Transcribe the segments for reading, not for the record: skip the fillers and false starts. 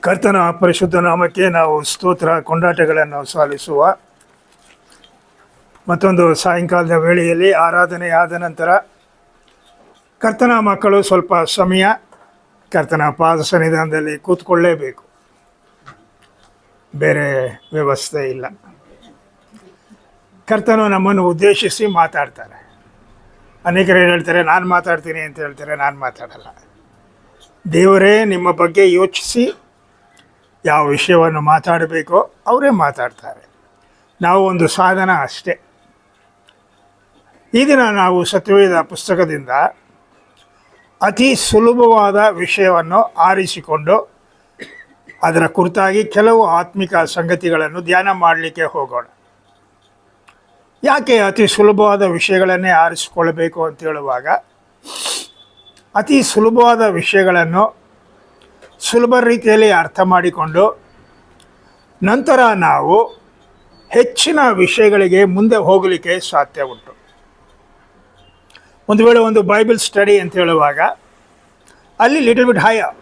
ಕರ್ತನ ಪರಿಶುದ್ಧ ನಾಮಕ್ಕೆ ನಾವು ಸ್ತೋತ್ರ ಕೊಂಡಾಟಗಳನ್ನು ಸಲ್ಲಿಸುವ ಮತ್ತೊಂದು ಸಾಯಂಕಾಲದ ವೇಳೆಯಲ್ಲಿ ಆರಾಧನೆ ಆದ ನಂತರ ಕರ್ತನ ಮಕ್ಕಳು ಸ್ವಲ್ಪ ಸಮಯ ಕರ್ತನ ಪಾದ ಸನ್ನಿಧಾನದಲ್ಲಿ ಕೂತ್ಕೊಳ್ಳೇಬೇಕು. ಬೇರೆ ವ್ಯವಸ್ಥೆ ಇಲ್ಲ. ಕರ್ತನು ನಮ್ಮನ್ನು ಉದ್ದೇಶಿಸಿ ಮಾತಾಡ್ತಾರೆ. ಅನೇಕರು ಹೇಳ್ತಾರೆ ನಾನು ಮಾತಾಡ್ತೀನಿ ಅಂತ ಹೇಳ್ತಾರೆ. ನಾನು ಮಾತಾಡಲ್ಲ. ದೇವರೇ ನಿಮ್ಮ ಬಗ್ಗೆ ಯೋಚಿಸಿ ಯಾವ ವಿಷಯವನ್ನು ಮಾತಾಡಬೇಕೋ ಅವರೇ ಮಾತಾಡ್ತಾರೆ. ನಾವು ಒಂದು ಸಾಧನ ಅಷ್ಟೇ. ಈ ದಿನ ನಾವು ಸತ್ಯವೇದ ಪುಸ್ತಕದಿಂದ ಅತಿ ಸುಲಭವಾದ ವಿಷಯವನ್ನು ಆರಿಸಿಕೊಂಡು ಅದರ ಕುರಿತಾಗಿ ಕೆಲವು ಆತ್ಮಿಕ ಸಂಗತಿಗಳನ್ನು ಧ್ಯಾನ ಮಾಡಲಿಕ್ಕೆ ಹೋಗೋಣ. ಯಾಕೆ ಅತಿ ಸುಲಭವಾದ ವಿಷಯಗಳನ್ನೇ ಆರಿಸಿಕೊಳ್ಳಬೇಕು ಅಂತ ಹೇಳುವಾಗ, ಅತಿ ಸುಲಭವಾದ ವಿಷಯಗಳನ್ನು ಸುಲಭ ರೀತಿಯಲ್ಲಿ ಅರ್ಥ ಮಾಡಿಕೊಂಡು ನಂತರ ನಾವು ಹೆಚ್ಚಿನ ವಿಷಯಗಳಿಗೆ ಮುಂದೆ ಹೋಗಲಿಕ್ಕೆ ಸಾಧ್ಯ ಉಂಟು. ಒಂದು ವೇಳೆ ಒಂದು ಬೈಬಲ್ ಸ್ಟಡಿ ಅಂತ ಹೇಳುವಾಗ ಅಲ್ಲಿ ಲಿಟಲ್ ಬಿಟ್ ಹೈಯರ್,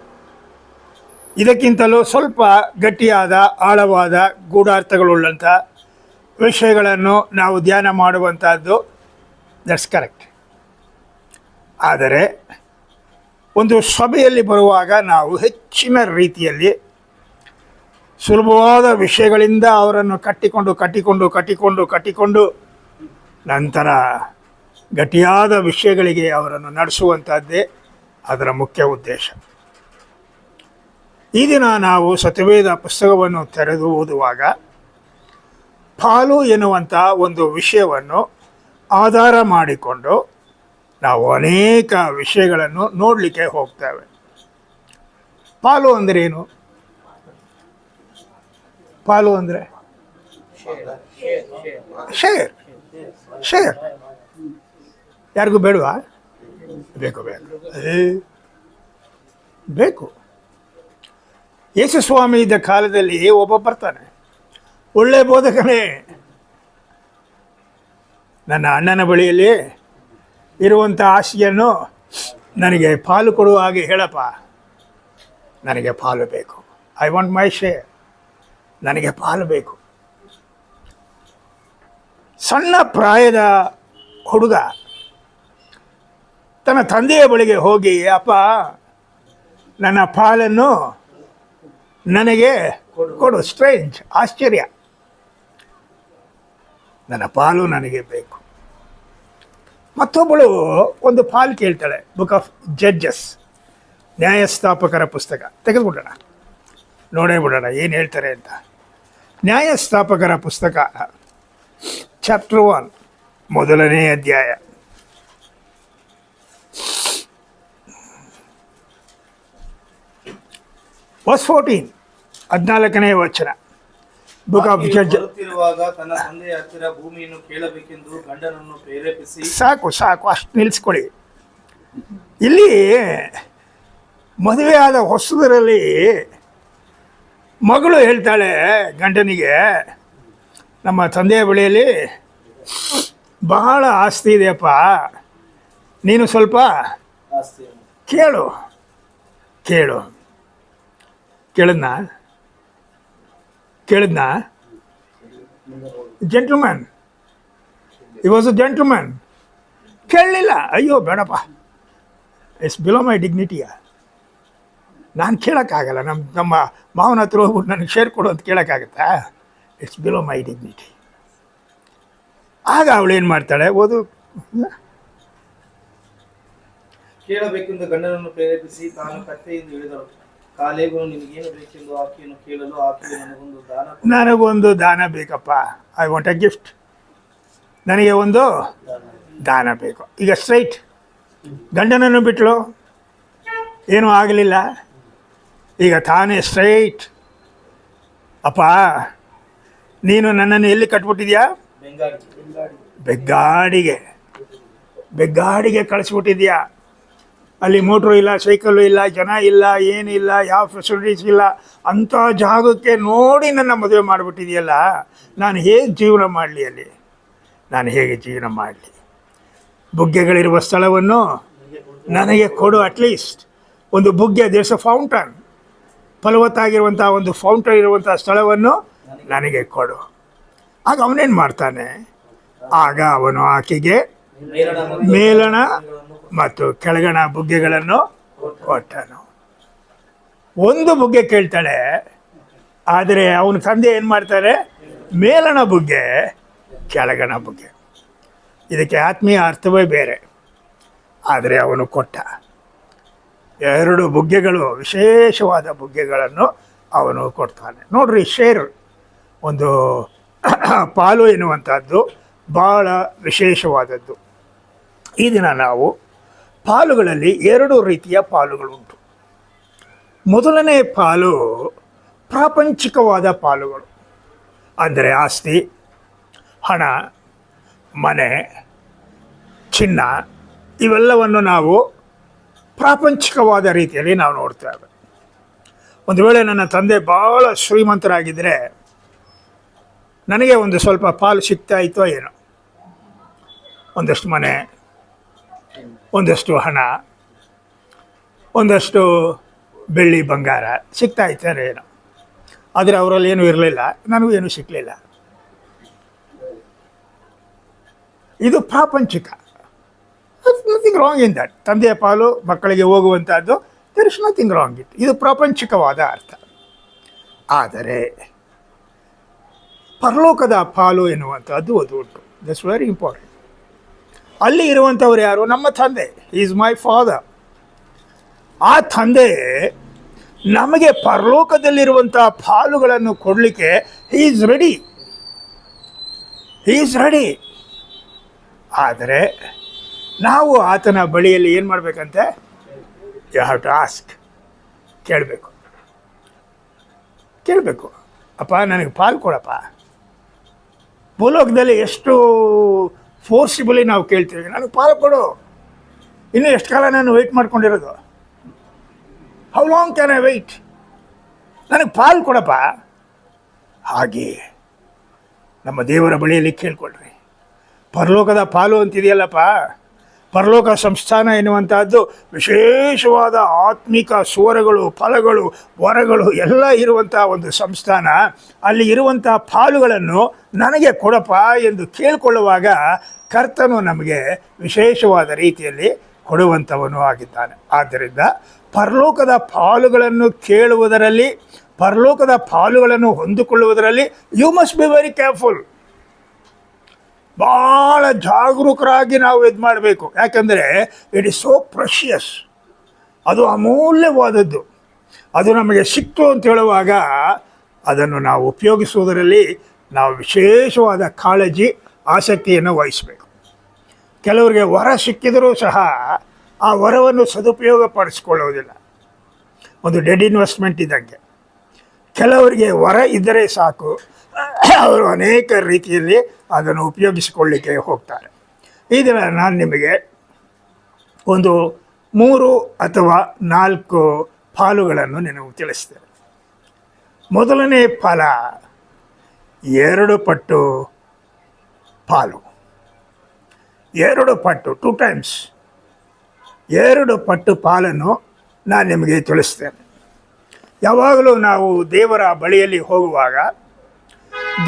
ಇದಕ್ಕಿಂತಲೂ ಸ್ವಲ್ಪ ಗಟ್ಟಿಯಾದ ಆಳವಾದ ಗೂಢಾರ್ಥಗಳುಳ್ಳಂಥ ವಿಷಯಗಳನ್ನು ನಾವು ಧ್ಯಾನ ಮಾಡುವಂಥದ್ದು, ದಟ್ಸ್ ಕರೆಕ್ಟ್. ಆದರೆ ಒಂದು ಸಭೆಯಲ್ಲಿ ಬರುವಾಗ ನಾವು ಹೆಚ್ಚಿನ ರೀತಿಯಲ್ಲಿ ಸುಲಭವಾದ ವಿಷಯಗಳಿಂದ ಅವರನ್ನು ಕಟ್ಟಿಕೊಂಡು ನಂತರ ಗಟ್ಟಿಯಾದ ವಿಷಯಗಳಿಗೆ ಅವರನ್ನು ನಡೆಸುವಂಥದ್ದೇ ಅದರ ಮುಖ್ಯ ಉದ್ದೇಶ. ಈ ದಿನ ನಾವು ಸತ್ಯವೇದ ಪುಸ್ತಕವನ್ನು ತೆರೆದು ಓದುವಾಗ ಪಾಲು ಎನ್ನುವಂಥ ಒಂದು ವಿಷಯವನ್ನು ಆಧಾರ ಮಾಡಿಕೊಂಡು ನಾವು ಅನೇಕ ವಿಷಯಗಳನ್ನು ನೋಡಲಿಕ್ಕೆ ಹೋಗ್ತೇವೆ. ಪಾಲು ಅಂದರೆ ಏನು? ಪಾಲು ಅಂದರೆ ಶೇರ್. ಯಾರಿಗೂ ಬೇಡವಾ? ಬೇಕು. ಯೇಸು ಸ್ವಾಮಿ ಇದ್ದ ಕಾಲದಲ್ಲಿ ಒಬ್ಬ ಬರ್ತಾನೆ, ಒಳ್ಳೆ ಬೋಧಕನೇ, ನನ್ನ ಅಣ್ಣನ ಬಳಿಯಲ್ಲಿ ಇರುವಂಥ ಆಸೆಯನ್ನು ನನಗೆ ಪಾಲು ಕೊಡುವ ಹಾಗೆ ಹೇಳಪ್ಪ, ನನಗೆ ಪಾಲು ಬೇಕು. ಐ ವಾಂಟ್ ಮೈ ಶೇರ್, ನನಗೆ ಪಾಲು ಬೇಕು. ಸಣ್ಣ ಪ್ರಾಯದ ಹುಡುಗ ತನ್ನ ತಂದೆಯ ಬಳಿಗೆ ಹೋಗಿ, ಅಪ್ಪ ನನ್ನ ಪಾಲನ್ನು ನನಗೆ ಕೊಡು. ಸ್ಟ್ರೇಂಜ್, ಆಶ್ಚರ್ಯ, ನನ್ನ ಪಾಲು ನನಗೆ ಬೇಕು. ಮತ್ತೊಬ್ಬಳು ಒಂದು ಪಾಲು ಕೇಳ್ತಾಳೆ. ಬುಕ್ ಆಫ್ ಜಡ್ಜಸ್, ನ್ಯಾಯಸ್ಥಾಪಕರ ಪುಸ್ತಕ ತೆಗೆದುಬಿಡೋಣ, ನೋಡೇ ಬಿಡೋಣ ಏನು ಹೇಳ್ತಾರೆ ಅಂತ. ನ್ಯಾಯಸ್ಥಾಪಕರ ಪುಸ್ತಕ ಚಾಪ್ಟರ್ 1 ಮೊದಲನೇ ಅಧ್ಯಾಯ. ವರ್ಸ್ 14, 14ನೇ ವಚನ. Book of judges. ತನ್ನ ತಂದೆಯ ಹತ್ತಿರ ಭೂಮಿಯನ್ನು ಕೇಳಬೇಕೆಂದು ಗಂಡನನ್ನು ಪ್ರೇರೇಪಿಸಿ. ಸಾಕು ಅಷ್ಟು ನಿಲ್ಲಿಸ್ಕೊಳ್ಳಿ. ಇಲ್ಲಿ ಮದುವೆಯಾದ ಹೊಸದರಲ್ಲಿ ಮಗಳು ಹೇಳ್ತಾಳೆ ಗಂಡನಿಗೆ, ನಮ್ಮ ತಂದೆಯ ಬಳಿಯಲ್ಲಿ ಬಹಳ ಆಸ್ತಿ ಇದೆಯಪ್ಪ, ನೀನು ಸ್ವಲ್ಪ ಕೇಳು. ಕೇಳಿದ್ನಾ? ಜೆಂಟ್ಲ್ಮನ್, ಈ ವಾಸ್ ಅ ಜೆಂಟ್ಲ್ಮನ್. ಕೇಳಲಿಲ್ಲ. ಅಯ್ಯೋ ಬೇಡಪ್ಪ, ಇಟ್ಸ್ ಬಿಲೋ ಮೈ ಡಿಗ್ನಿಟಿಯ, ನಾನು ಕೇಳೋಕ್ಕಾಗಲ್ಲ. ನಮ್ಮ ಮಾವನ ಹತ್ರ ಹೋಗ್ಬಿಟ್ಟು ನನಗೆ ಶೇರ್ ಕೊಡು ಅಂತ ಕೇಳೋಕ್ಕಾಗತ್ತಾ? It's below my dignity. ಆಗ ಅವಳೇನು ಮಾಡ್ತಾಳೆ? ಕೇಳಬೇಕೆಂದು ಗಂಡನನ್ನು ಪ್ರೇರೇಪಿಸಿ ತಾನು ಕತ್ತೆಯಿಂದ ಇಳಿದಳು. ಕಾಲೇಬನು ನಿನಗೇನು ಬೇಕೆಂದು ಆಕೆಯನ್ನು ಕೇಳಲು, ಆಕೆಯು ನನಗೊಂದು ದಾನ ಬೇಕಪ್ಪ, ಐ ವಾಂಟ್ ಎ ಗಿಫ್ಟ್, ನನಗೆ ಒಂದು ದಾನ ಬೇಕು. ಈಗ ಸ್ಟ್ರೈಟ್ ಗಂಡನನ್ನು ಬಿಟ್ಟಳು, ಏನೂ ಆಗಲಿಲ್ಲ. ಈಗ ತಾನೇ ಸ್ಟ್ರೈಟ್, ಅಪ್ಪ ನೀನು ನನ್ನನ್ನು ಎಲ್ಲಿ ಕಟ್ಬಿಟ್ಟಿದ್ಯಾ? ಬೆಗ್ಗಾಡಿಗೆ ಕಳಿಸ್ಬಿಟ್ಟಿದ್ಯಾ. ಅಲ್ಲಿ ಮೋಟ್ರು ಇಲ್ಲ, ಸೈಕಲ್ಲು ಇಲ್ಲ, ಜನ ಇಲ್ಲ, ಏನಿಲ್ಲ, ಯಾವ ಫೆಸಿಲಿಟೀಸ್ ಇಲ್ಲ. ಅಂಥ ಜಾಗಕ್ಕೆ ನೋಡಿ ನನ್ನ ಮದುವೆ ಮಾಡಿಬಿಟ್ಟಿದೆಯಲ್ಲ, ನಾನು ಹೇಗೆ ಜೀವನ ಮಾಡಲಿ? ನಾನು ಹೇಗೆ ಜೀವನ ಮಾಡಲಿ? ಬುಗ್ಗೆಗಳಿರುವ ಸ್ಥಳವನ್ನು ನನಗೆ ಕೊಡು. ಅಟ್ಲೀಸ್ಟ್ ಒಂದು ಬುಗ್ಗೆ, ದೇರ್ಸ್ ಅ ಫೌಂಟನ್, ಫಲವತ್ತಾಗಿರುವಂಥ ಒಂದು ಫೌಂಟನ್ ಇರುವಂಥ ಸ್ಥಳವನ್ನು ನನಗೆ ಕೊಡು. ಆಗ ಅವನೇನು ಮಾಡ್ತಾನೆ, ಆಗ ಅವನು ಆಕೆಗೆ ಮೇಲಣ ಮತ್ತು ಕೆಳಗಣ ಬುಗ್ಗೆಗಳನ್ನು ಕೊಟ್ಟನು. ಒಂದು ಬುಗ್ಗೆ ಕೇಳ್ತಾಳೆ, ಆದರೆ ಅವನ ತಂದೆ ಏನು ಮಾಡ್ತಾರೆ, ಮೇಲಣ ಬುಗ್ಗೆ ಕೆಳಗಣ ಬುಗ್ಗೆ. ಇದಕ್ಕೆ ಆತ್ಮೀಯ ಅರ್ಥವೇ ಬೇರೆ. ಆದರೆ ಅವನು ಕೊಟ್ಟ 2 ಬುಗ್ಗೆಗಳು, ವಿಶೇಷವಾದ ಬುಗ್ಗೆಗಳನ್ನು ಅವನು ಕೊಡ್ತಾನೆ. ನೋಡ್ರಿ, ಶೇರ್ ಒಂದು ಪಾಲು ಎನ್ನುವಂಥದ್ದು ಭಾಳ ವಿಶೇಷವಾದದ್ದು. ಈ ದಿನ ನಾವು ಪಾಲುಗಳಲ್ಲಿ 2 ರೀತಿಯ ಪಾಲುಗಳುಂಟು. ಮೊದಲನೇ ಪಾಲು ಪ್ರಾಪಂಚಿಕವಾದ ಪಾಲುಗಳು, ಅಂದರೆ ಆಸ್ತಿ, ಹಣ, ಮನೆ, ಚಿನ್ನ, ಇವೆಲ್ಲವನ್ನು ನಾವು ಪ್ರಾಪಂಚಿಕವಾದ ರೀತಿಯಲ್ಲಿ ನಾವು ನೋಡ್ತೇವೆ. ಒಂದು ವೇಳೆ ನನ್ನ ತಂದೆ ಭಾಳ ಶ್ರೀಮಂತರಾಗಿದ್ದರೆ ನನಗೆ ಒಂದು ಸ್ವಲ್ಪ ಪಾಲು ಸಿಗ್ತಾ ಇತ್ತೋ ಏನೋ, ಒಂದಷ್ಟು ಮನೆ, ಒಂದಷ್ಟು ಹಣ, ಒಂದಷ್ಟು ಬೆಳ್ಳಿ ಬಂಗಾರ ಸಿಗ್ತಾ ಇದ್ದಾರೆ ಏನೋ. ಆದರೆ ಅವರಲ್ಲಿ ಏನೂ ಇರಲಿಲ್ಲ, ನನಗೂ ಏನೂ ಸಿಕ್ಕಲಿಲ್ಲ. ಇದು ಪ್ರಾಪಂಚಿಕ. Nothing wrong in that. ತಂದೆಯ ಪಾಲು ಮಕ್ಕಳಿಗೆ ಹೋಗುವಂಥದ್ದು, there is nothing wrong it. ಇದು ಪ್ರಾಪಂಚಿಕವಾದ ಅರ್ಥ. ಆದರೆ ಪರಲೋಕದ ಪಾಲು ಎನ್ನುವಂಥದ್ದು ಅದು ಉಂಟು. That's very important. ಅಲ್ಲಿ ಇರುವಂಥವ್ರು ಯಾರು? ನಮ್ಮ ತಂದೆ. Is my father. ಆ ತಂದೆ ನಮಗೆ ಪರಲೋಕದಲ್ಲಿರುವಂಥ ಪಾಲುಗಳನ್ನು ಕೊಡಲಿಕ್ಕೆ ಹಿ ಈಸ್ ರೆಡಿ. ಆದರೆ ನಾವು ಆತನ ಬಳಿಯಲ್ಲಿ ಏನು ಮಾಡಬೇಕಂತೆ? You have to ask. ಕೇಳಬೇಕು. ಅಪ್ಪ, ನನಗೆ ಪಾಲು ಕೊಡಪ್ಪ. ಭೂಲೋಕದಲ್ಲಿ ಎಷ್ಟು ಫೋರ್ಸಿಬಲಿ ನಾವು ಕೇಳ್ತೀವಿ, ನನಗೆ ಪಾಲು ಕೊಡು. ಇನ್ನೂ ಎಷ್ಟು ಕಾಲ ನಾನು ವೆಯ್ಟ್ ಮಾಡ್ಕೊಂಡಿರೋದು? How long can I wait? ನನಗೆ ಪಾಲು ಕೊಡಪ್ಪ. ಹಾಗೆ ನಮ್ಮ ದೇವರ ಬಳಿಯಲ್ಲಿ ಕೇಳ್ಕೊಳ್ರಿ. ಪರಲೋಕದ ಪಾಲು ಅಂತಿದೆಯಲ್ಲಪ್ಪ, ಪರಲೋಕ ಸಂಸ್ಥಾನ ಎನ್ನುವಂಥದ್ದು ವಿಶೇಷವಾದ ಆತ್ಮಿಕ ಸ್ವರಗಳು, ಫಲಗಳು, ವರಗಳು ಎಲ್ಲ ಇರುವಂಥ ಒಂದು ಸಂಸ್ಥಾನ. ಅಲ್ಲಿ ಇರುವಂಥ ಪಾಲುಗಳನ್ನು ನನಗೆ ಕೊಡಪ್ಪ ಎಂದು ಕೇಳಿಕೊಳ್ಳುವಾಗ ಕರ್ತನು ನಮಗೆ ವಿಶೇಷವಾದ ರೀತಿಯಲ್ಲಿ ಕೊಡುವಂಥವನು ಆಗಿದ್ದಾನೆ. ಆದ್ದರಿಂದ ಪರಲೋಕದ ಪಾಲುಗಳನ್ನು ಕೇಳುವುದರಲ್ಲಿ, ಪರಲೋಕದ ಪಾಲುಗಳನ್ನು ಹೊಂದಿಕೊಳ್ಳುವುದರಲ್ಲಿ you must be very careful. ಭಾಳ ಜಾಗರೂಕರಾಗಿ ನಾವು ಇದು ಮಾಡಬೇಕು. ಯಾಕಂದರೆ ಇಟ್ ಈಸ್ ಸೋ ಪ್ರೆಷಿಯಸ್. ಅದು ಅಮೂಲ್ಯವಾದದ್ದು. ಅದು ನಮಗೆ ಸಿಕ್ತು ಅಂತ ಹೇಳುವಾಗ ಅದನ್ನು ನಾವು ಉಪಯೋಗಿಸುವುದರಲ್ಲಿ ನಾವು ವಿಶೇಷವಾದ ಕಾಳಜಿ, ಆಸಕ್ತಿಯನ್ನು ವಹಿಸಬೇಕು. ಕೆಲವರಿಗೆ ವರ ಸಿಕ್ಕಿದರೂ ಸಹ ಆ ವರವನ್ನು ಸದುಪಯೋಗ ಪಡಿಸ್ಕೊಳ್ಳೋದಿಲ್ಲ. ಒಂದು ಡೆಡ್ ಇನ್ವೆಸ್ಟ್ಮೆಂಟ್ ಇದ್ದಂಗೆ. ಕೆಲವರಿಗೆ ವರ ಇದ್ದರೆ ಸಾಕು, ಅವರು ಅನೇಕ ರೀತಿಯಲ್ಲಿ ಅದನ್ನು ಉಪಯೋಗಿಸಿಕೊಳ್ಳಲಿಕ್ಕೆ ಹೋಗ್ತಾರೆ. ಈ ದಿನ ನಾನು ನಿಮಗೆ ಒಂದು 3 ಅಥವಾ 4 ಪಾಲುಗಳನ್ನು ನಿನಗೆ ತಿಳಿಸ್ತೇನೆ. ಮೊದಲನೇ ಫಲ 2 ಪಟ್ಟು ಪಾಲು. 2 ಪಟ್ಟು, 2 ಟೈಮ್ಸ್ 2 ಪಟ್ಟು ಪಾಲನ್ನು ನಾನು ನಿಮಗೆ ತಿಳಿಸ್ತೇನೆ. ಯಾವಾಗಲೂ ನಾವು ದೇವರ ಬಳಿಯಲ್ಲಿ ಹೋಗುವಾಗ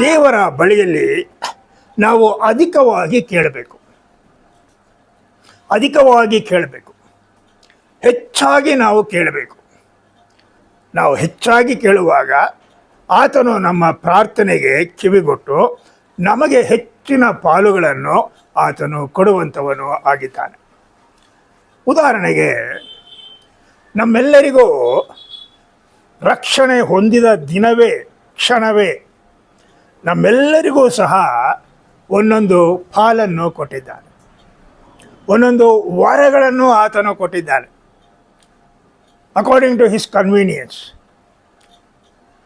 ದೇವರ ಬಳಿಯಲ್ಲಿ ನಾವು ಅಧಿಕವಾಗಿ ಕೇಳಬೇಕು. ಹೆಚ್ಚಾಗಿ ನಾವು ಕೇಳಬೇಕು. ನಾವು ಹೆಚ್ಚಾಗಿ ಕೇಳುವಾಗ ಆತನು ನಮ್ಮ ಪ್ರಾರ್ಥನೆಗೆ ಕಿವಿಗೊಟ್ಟು ನಮಗೆ ಹೆಚ್ಚಿನ ಪಾಲುಗಳನ್ನು ಆತನು ಕೊಡುವಂಥವನು ಆಗಿದ್ದಾನೆ. ಉದಾಹರಣೆಗೆ, ನಮ್ಮೆಲ್ಲರಿಗೂ ರಕ್ಷಣೆ ಹೊಂದಿದ ದಿನವೇ, ಕ್ಷಣವೇ ನಮ್ಮೆಲ್ಲರಿಗೂ ಸಹ ಒಂದೊಂದು ಪಾಲನ್ನು ಕೊಟ್ಟಿದ್ದಾನೆ. ಒಂದೊಂದು ವರಗಳನ್ನು ಆತನು ಕೊಟ್ಟಿದ್ದಾನೆ, ಅಕಾರ್ಡಿಂಗ್ ಟು ಹಿಸ್ ಕನ್ವೀನಿಯನ್ಸ್.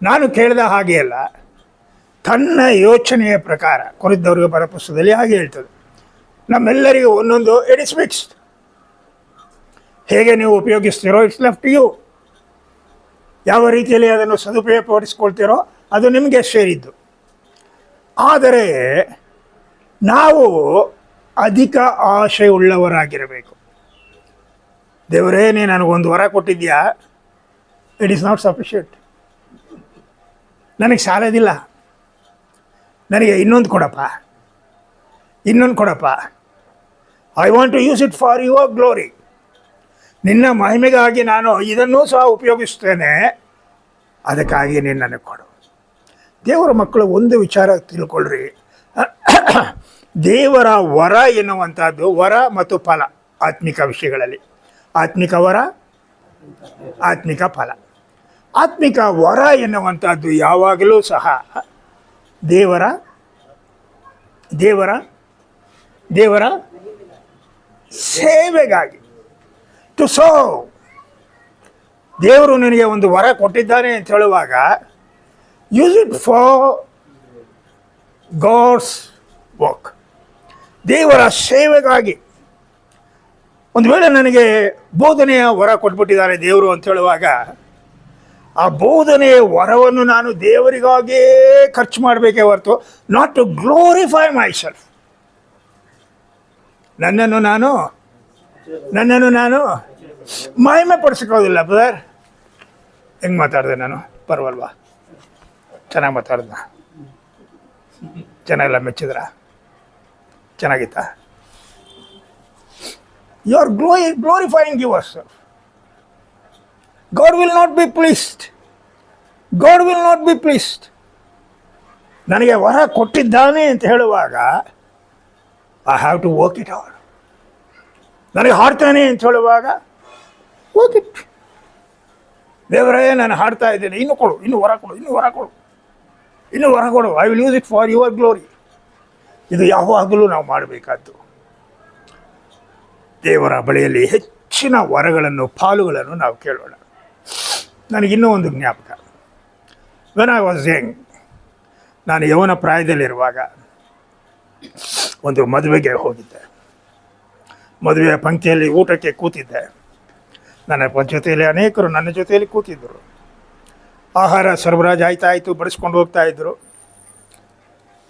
ನಾನು ಕೇಳಿದ ಹಾಗೆ ಅಲ್ಲ, ತನ್ನ ಯೋಚನೆಯ ಪ್ರಕಾರ. ಕೊರಿದ್ದವರಿಗೆ ಬರ ಪುಸ್ತಕದಲ್ಲಿ ಹಾಗೆ ಹೇಳ್ತದೆ, ನಮ್ಮೆಲ್ಲರಿಗೂ ಒಂದೊಂದು. It is fixed. ಹೇಗೆ ನೀವು ಉಪಯೋಗಿಸ್ತೀರೋ ಇಟ್ಸ್ ಲೆಫ್ಟ್ ಯು. ಯಾವ ರೀತಿಯಲ್ಲಿ ಅದನ್ನು ಸದುಪಯೋಗಪಡಿಸ್ಕೊಳ್ತೀರೋ ಅದು ನಿಮಗೆ ಸೇರಿದ್ದು. ಆದರೆ ನಾವು ಅಧಿಕ ಆಶೆ ಉಳ್ಳವರಾಗಿರಬೇಕು. ದೇವರೇ, ನೀನು ನನಗೊಂದು ವರ ಕೊಟ್ಟಿದ್ಯಾ, ಇಟ್ ಈಸ್ ನಾಟ್ ಸಫಿಷಿಯಂಟ್. ನನಗೆ ಸಾಲೋದಿಲ್ಲ, ನನಗೆ ಇನ್ನೊಂದು ಕೊಡಪ್ಪ, ಇನ್ನೊಂದು ಕೊಡಪ್ಪ. I want to use it for your glory. ನಿನ್ನ ಮಹಿಮೆಗಾಗಿ ನಾನು ಇದನ್ನೂ ಸಹ ಉಪಯೋಗಿಸ್ತೇನೆ, ಅದಕ್ಕಾಗಿ ನೀನು ನನಗೆ ಕೊಡು. ದೇವರ ಮಕ್ಕಳು ಒಂದು ವಿಚಾರ ತಿಳ್ಕೊಳ್ರಿ, ದೇವರ ವರ ಎನ್ನುವಂಥದ್ದು ವರ ಮತ್ತು ಫಲ. ಆತ್ಮಿಕ ವಿಷಯಗಳಲ್ಲಿ ಆತ್ಮಿಕ ವರ, ಆತ್ಮಿಕ ಫಲ. ಆತ್ಮಿಕ ವರ ಎನ್ನುವಂಥದ್ದು ಯಾವಾಗಲೂ ಸಹ ದೇವರ ದೇವರ ದೇವರ ಸೇವೆಗಾಗಿ, ಟು ಸರ್ವ್. ದೇವರು ನಿನಗೆ ಒಂದು ವರ ಕೊಟ್ಟಿದ್ದಾನೆ ಅಂತ ಹೇಳುವಾಗ use it for God's work, ದೇವರ ಸೇವೆಗಾಗಿ. ಒಂದು ವೇಳೆ ನನಗೆ ಬೋಧನೆಯ ವರ ಕೊಟ್ಬಿಟ್ಟಿದ್ದಾರೆ ದೇವರು ಅಂತ ಹೇಳುವಾಗ ಆ ಬೋಧನೆಯ ವರವನ್ನು ನಾನು ದೇವರಿಗಾಗಿಯೇ ಖರ್ಚು ಮಾಡಬೇಕೇ ಹೊರತು not to glorify myself. ನನ್ನನ್ನು ನಾನು ಮಹಿಮೆ ಪಡಿಸೋದಿಲ್ಲ. ಬ್ರದರ್, ಹೆಂಗೆ ಮಾತಾಡಿದೆ ನಾನು? ಪರವಲ್ವಾ? ಚೆನ್ನಾಗಿ ಮಾತಾಡ್ದ? ಚೆನ್ನಾಗೆಲ್ಲ ಮೆಚ್ಚಿದ್ರ? ಚೆನ್ನಾಗಿತ್ತ? You are glorifying yourself. God will not be pleased. God will not be pleased. ನನಗೆ ವರ ಕೊಟ್ಟಿದ್ದಾನೆ ಅಂತ ಹೇಳುವಾಗ I have to work it out. ನನಗೆ ಹಾಡ್ತಾನೆ ಅಂತ ಹೇಳುವಾಗ ವರ್ಕ್ ಇಟ್. ದೇವರೇ, ನಾನು ಹಾಡ್ತಾ ಇದ್ದೇನೆ, ಇನ್ನೂ ಕೊಡು, ಇನ್ನೂ ವರ ಕೊಡು, ಇನ್ನೂ ವರ ಕೊಡು, ಇನ್ನೂ ವರ ಕೊಡು. I will use it for your glory. ಇದು ಯಾವಾಗಲೂ ನಾವು ಮಾಡಬೇಕಾದ್ದು. ದೇವರ ಬಳಿಯಲ್ಲಿ ಹೆಚ್ಚಿನ ವರಗಳನ್ನು, ಪಾಲುಗಳನ್ನು ನಾವು ಕೇಳೋಣ. ನನಗಿನ್ನೂ ಒಂದು ಜ್ಞಾಪಕ. ವೆನ್ ಐ ವಾಸ್ ಯಂಗ್, ನಾನು ಯೌವನ ಪ್ರಾಯದಲ್ಲಿರುವಾಗ ಒಂದು ಮದುವೆಗೆ ಹೋಗಿದ್ದೆ. ಮದುವೆಯ ಪಂಕ್ತಿಯಲ್ಲಿ ಊಟಕ್ಕೆ ಕೂತಿದ್ದೆ. ನನ್ನ ಜೊತೆಯಲ್ಲಿ ಅನೇಕರು ನನ್ನ ಜೊತೆಯಲ್ಲಿ ಕೂತಿದ್ದರು. ಆಹಾರ ಸರಬರಾಜು ಆಯಿತು, ಬಡಿಸ್ಕೊಂಡು ಹೋಗ್ತಾಯಿದ್ರು.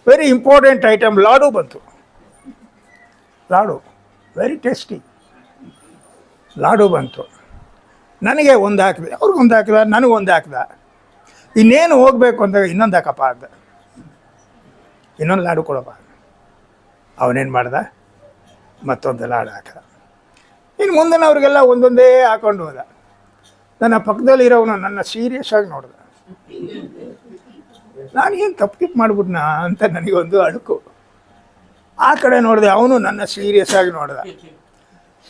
ವೆರಿ ಇಂಪಾರ್ಟೆಂಟ್ ಐಟಮ್ ಲಾಡು ಬಂತು. ಲಾಡು ವೆರಿ ಟೇಸ್ಟಿ ಲಾಡು ಬಂತು. ನನಗೆ ಒಂದು ಹಾಕಿದೆ, ಅವ್ರಿಗೊಂದು ಹಾಕಿದ, ನನಗೊಂದು ಹಾಕಿದ. ಇನ್ನೇನು ಹೋಗಬೇಕು ಅಂದಾಗ ಇನ್ನೊಂದು ಹಾಕಪ್ಪ ಅಂದ. ಇನ್ನೊಂದು ಲಾಡು ಕೊಡಪ್ಪ. ಅವನೇನು ಮಾಡ್ದ? ಮತ್ತೊಂದು ಲಾಡು ಹಾಕಿದ. ಇನ್ನು ಮುಂದಿನವ್ರಿಗೆಲ್ಲ ಒಂದೊಂದೇ ಹಾಕೊಂಡು ಹೋದ. ನನ್ನ ಪಕ್ಕದಲ್ಲಿರೋವನು ನನ್ನ ಸೀರಿಯಸ್ ಆಗಿ ನೋಡ್ದ. ನಾನು ಏನು ತಪ್ಪು ಮಾಡಿಬಿಟ್ನಾ ಅಂತ ನನಗೊಂದು ಅಳುಕು. ಆ ಕಡೆ ನೋಡಿದೆ, ಅವನು ನನ್ನ ಸೀರಿಯಸ್ ಆಗಿ ನೋಡ್ದ.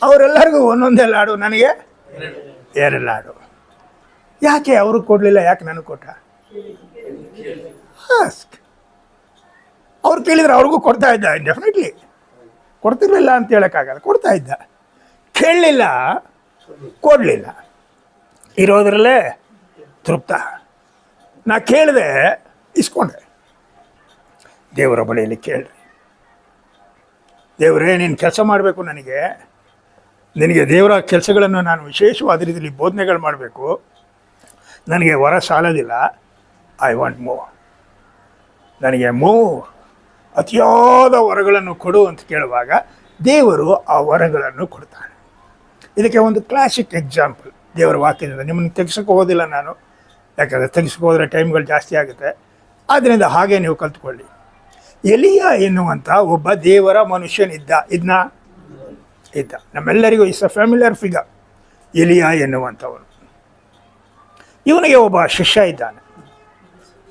ಅವರೆಲ್ಲರಿಗೂ ಒಂದೊಂದೇ ಲಾಡು, ನನಗೆ 2 ಲಾಡು. ಯಾಕೆ ಅವ್ರಿಗೆ ಕೊಡಲಿಲ್ಲ, ಯಾಕೆ ನನಗೆ ಕೊಟ್ಟ? ಅವ್ರು ಕೇಳಿದ್ರೆ ಅವ್ರಿಗೂ ಕೊಡ್ತಾ ಇದ್ದ. ಡೆಫಿನೆಟ್ಲಿ ಕೊಡ್ತಿರ್ಲಿಲ್ಲ ಅಂತ ಹೇಳೋಕ್ಕಾಗಲ್ಲ, ಕೊಡ್ತಾ ಇದ್ದ. ಕೇಳಲಿಲ್ಲ, ಕೊಡಲಿಲ್ಲ. ಇರೋದ್ರಲ್ಲೇ ತೃಪ್ತ. ನಾ ಕೇಳಿದೆ, ಇಸ್ಕೊಂಡೆ. ದೇವರ ಬಳಿಯಲ್ಲಿ ಕೇಳ್ರಿ, ದೇವರೇ, ನೀನು ಕೆಲಸ ಮಾಡಬೇಕು, ನಿನಗೆ ದೇವರ ಕೆಲಸಗಳನ್ನು ನಾನು ವಿಶೇಷವಾದ ರೀತಿಯಲ್ಲಿ ಬೋಧನೆಗಳು ಮಾಡಬೇಕು. ನನಗೆ ವರ ಸಾಲೋದಿಲ್ಲ. I want more. ನನಗೆ ಮೋರ್, ಅತಿಯಾದ ವರಗಳನ್ನು ಕೊಡು ಅಂತ ಕೇಳುವಾಗ ದೇವರು ಆ ವರಗಳನ್ನು ಕೊಡ್ತಾನೆ. ಇದಕ್ಕೆ ಒಂದು ಕ್ಲಾಸಿಕ್ ಎಕ್ಸಾಂಪಲ್ ದೇವರ ವಾಕ್ಯದಿಂದ. ನಿಮ್ಮನ್ನು ತೆಗೆಸೋಕೆ ಹೋಗೋದಿಲ್ಲ ನಾನು, ಯಾಕಂದರೆ ತೆಗೆಸೋಕೆ ಹೋದರೆ ಟೈಮ್ಗಳು ಜಾಸ್ತಿ ಆಗುತ್ತೆ. ಆದ್ದರಿಂದ ಹಾಗೆ ನೀವು ಕಲ್ತ್ಕೊಳ್ಳಿ. ಎಲಿಯ ಎನ್ನುವಂಥ ಒಬ್ಬ ದೇವರ ಮನುಷ್ಯನಿದ್ದ. ಇದ್ದ ನಮ್ಮೆಲ್ಲರಿಗೂ ಇಸ್ ಅ ಫ್ಯಾಮಿಲಿಯರ್ ಫಿಗರ್. ಎಲಿಯ ಎನ್ನುವಂಥವನು. ಇವನಿಗೆ ಒಬ್ಬ ಶಿಷ್ಯ ಇದ್ದಾನೆ.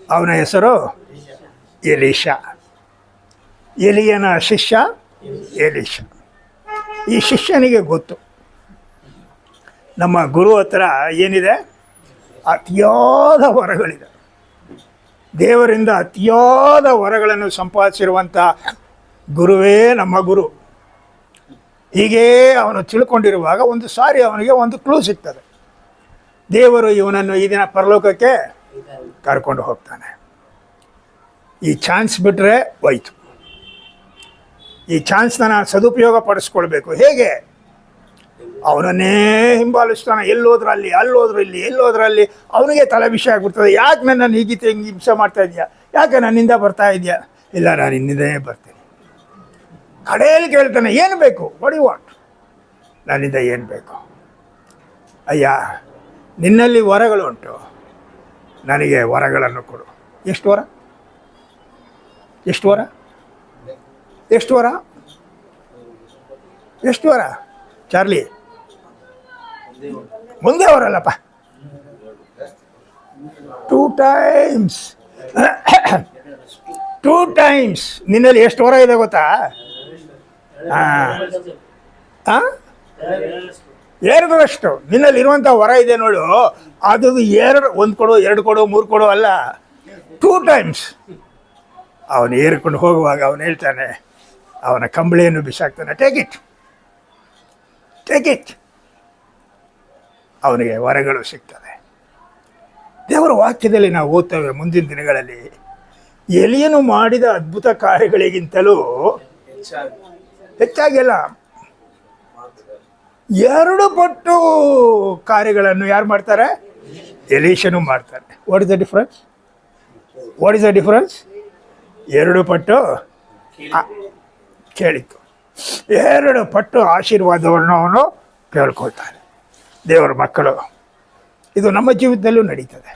ಅವನ ಹೆಸರು ಎಲೀಷ. ಎಲಿಯನ ಶಿಷ್ಯ ಎಲೀಷ. ಈ ಶಿಷ್ಯನಿಗೆ ಗೊತ್ತು, ನಮ್ಮ ಗುರು ಹತ್ರ ಏನಿದೆ? ಅತಿಯಾದ ವರಗಳಿದೆ. ದೇವರಿಂದ ಅತಿಯಾದ ವರಗಳನ್ನು ಸಂಪಾದಿಸಿರುವಂಥ ಗುರುವೇ ನಮ್ಮ ಗುರು. ಹೀಗೇ ಅವನು ತಿಳ್ಕೊಂಡಿರುವಾಗ ಒಂದು ಸಾರಿ ಅವನಿಗೆ ಒಂದು ಕ್ಲೂ ಸಿಗ್ತದೆ. ದೇವರು ಇವನನ್ನು ಈ ದಿನ ಪರಲೋಕಕ್ಕೆ ಕರ್ಕೊಂಡು ಹೋಗ್ತಾನೆ. ಈ ಚಾನ್ಸ್ ಬಿಟ್ಟರೆ ಹೋಯ್ತು. ಈ ಚಾನ್ಸ್ನ ನಾನು ಸದುಪಯೋಗ ಪಡಿಸ್ಕೊಳ್ಬೇಕು. ಹೇಗೆ? ಅವನನ್ನೇ ಹಿಂಬಾಲಿಸ್ತಾನೆ. ಎಲ್ಲೋದ್ರೂ ಅಲ್ಲಿ, ಅಲ್ಲೋದ್ರೂ ಇಲ್ಲಿ, ಎಲ್ಲೋದ್ರಲ್ಲಿ ಅವನಿಗೆ ತಲೆ ವಿಷಯ ಆಗ್ಬಿಡ್ತದೆ. ಯಾಕೆ ನನ್ನನ್ನು ಹೀಗಿತ್ತು ಹಿಂಗೆ ಹಿಂಸೆ ಮಾಡ್ತಾ ಇದೆಯಾ? ಯಾಕೆ ನನ್ನಿಂದ ಬರ್ತಾ ಇದೆಯಾ? ಇಲ್ಲ, ನಾನು ನಿನ್ನಿಂದೇ ಬರ್ತೀನಿ. ಕಡೆಯಲ್ಲಿ ಕೇಳ್ತಾನೆ, ಏನು ಬೇಕು? What you want? ನನ್ನಿಂದ ಏನು ಬೇಕು? ಅಯ್ಯ, ನಿನ್ನಲ್ಲಿ ವರಗಳುಂಟು, ನನಗೆ ವರಗಳನ್ನು ಕೊಡು. ಎಷ್ಟು ವರ? ಎಷ್ಟು ವರ? ಎಷ್ಟು ವರ? ಎಷ್ಟು ವರ ಚಾರ್ಲಿ? ಮುಂದೆ ಅವರಲ್ಲಪ್ಪ, 2 times. 2 times. ನಿನ್ನಲ್ಲಿ ಎಷ್ಟು ವರ ಇದೆ ಗೊತ್ತಾ? ಎರಡರಷ್ಟು ನಿನ್ನಲ್ಲಿ ಇರುವಂಥ ವರ ಇದೆ ನೋಡು, ಅದು ಎರಡು, 1 ಕೊಡು, 2 ಕೊಡು, 3 ಕೊಡು ಅಲ್ಲ, 2 times. ಅವನು ಏರ್ಕೊಂಡು ಹೋಗುವಾಗ ಅವನು ಹೇಳ್ತಾನೆ, ಅವನ ಕಂಬಳಿಯನ್ನು ಬಿಸಾಕ್ತಾನೆ, ಟೇಕ್ ಇಟ್, ಟೇಕ್ ಇಟ್. ಅವನಿಗೆ ವರಗಳು ಸಿಗ್ತದೆ. ದೇವರ ವಾಕ್ಯದಲ್ಲಿ ನಾವು ಓದ್ತೇವೆ ಮುಂದಿನ ದಿನಗಳಲ್ಲಿ, ಎಲಿಯನು ಮಾಡಿದ ಅದ್ಭುತ ಕಾರ್ಯಗಳಿಗಿಂತಲೂ ಹೆಚ್ಚಾಗಿಲ್ಲ 2 ಪಟ್ಟು ಕಾರ್ಯಗಳನ್ನು ಯಾರು ಮಾಡ್ತಾರೆ? ಎಲೀಷನು ಮಾಡ್ತಾರೆ. What is the difference? What is the difference? 2 ಪಟ್ಟು ಕೇಳಿತು, 2 ಪಟ್ಟು ಆಶೀರ್ವಾದವನ್ನು ಅವನು ಕೇಳ್ಕೊಳ್ತಾನೆ. ದೇವರ ಮಕ್ಕಳು, ಇದು ನಮ್ಮ ಜೀವಿತದಲ್ಲೂ ನಡೀತದೆ.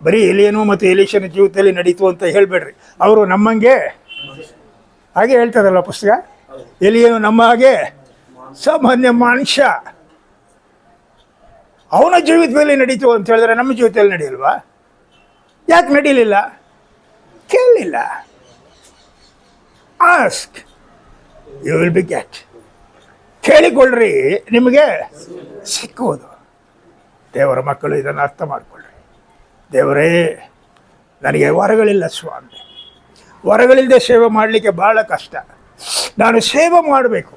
ಬರೀ ಎಲಿಯನು ಮತ್ತು ಎಲೀಷನ ಜೀವಿತದಲ್ಲಿ ನಡೀತು ಅಂತ ಹೇಳಬೇಡ್ರಿ. ಅವರು ನಮ್ಮಂಗೆ, ಹಾಗೆ ಹೇಳ್ತಾರಲ್ಲ ಪುಸ್ತಕ, ಎಲಿಯನು ನಮ್ಮ ಹಾಗೆ ಸಾಮಾನ್ಯ ಮನುಷ್ಯ, ಅವನ ಜೀವಿತದಲ್ಲಿ ನಡೀತು ಅಂತ ಹೇಳಿದ್ರೆ ನಮ್ಮ ಜೀವಿತದಲ್ಲಿ ನಡೆಯಲ್ವಾ? ಯಾಕೆ ನಡೀಲಿಲ್ಲ? ಕೇಳಲಿಲ್ಲ. Ask, you will be get. ಕೇಳಿಕೊಳ್ಳ್ರಿ, ನಿಮಗೆ ಸಿಕ್ಕುವುದು. ದೇವರ ಮಕ್ಕಳು ಇದನ್ನು ಅರ್ಥ ಮಾಡಿಕೊಳ್ಳ್ರಿ. ದೇವರೇ, ನನಗೆ ವರಗಳಿಲ್ಲ ಸ್ವಾಮಿ, ವರಗಳಿಲ್ಲದೆ ಸೇವೆ ಮಾಡಲಿಕ್ಕೆ ಭಾಳ ಕಷ್ಟ, ನಾನು ಸೇವೆ ಮಾಡಬೇಕು,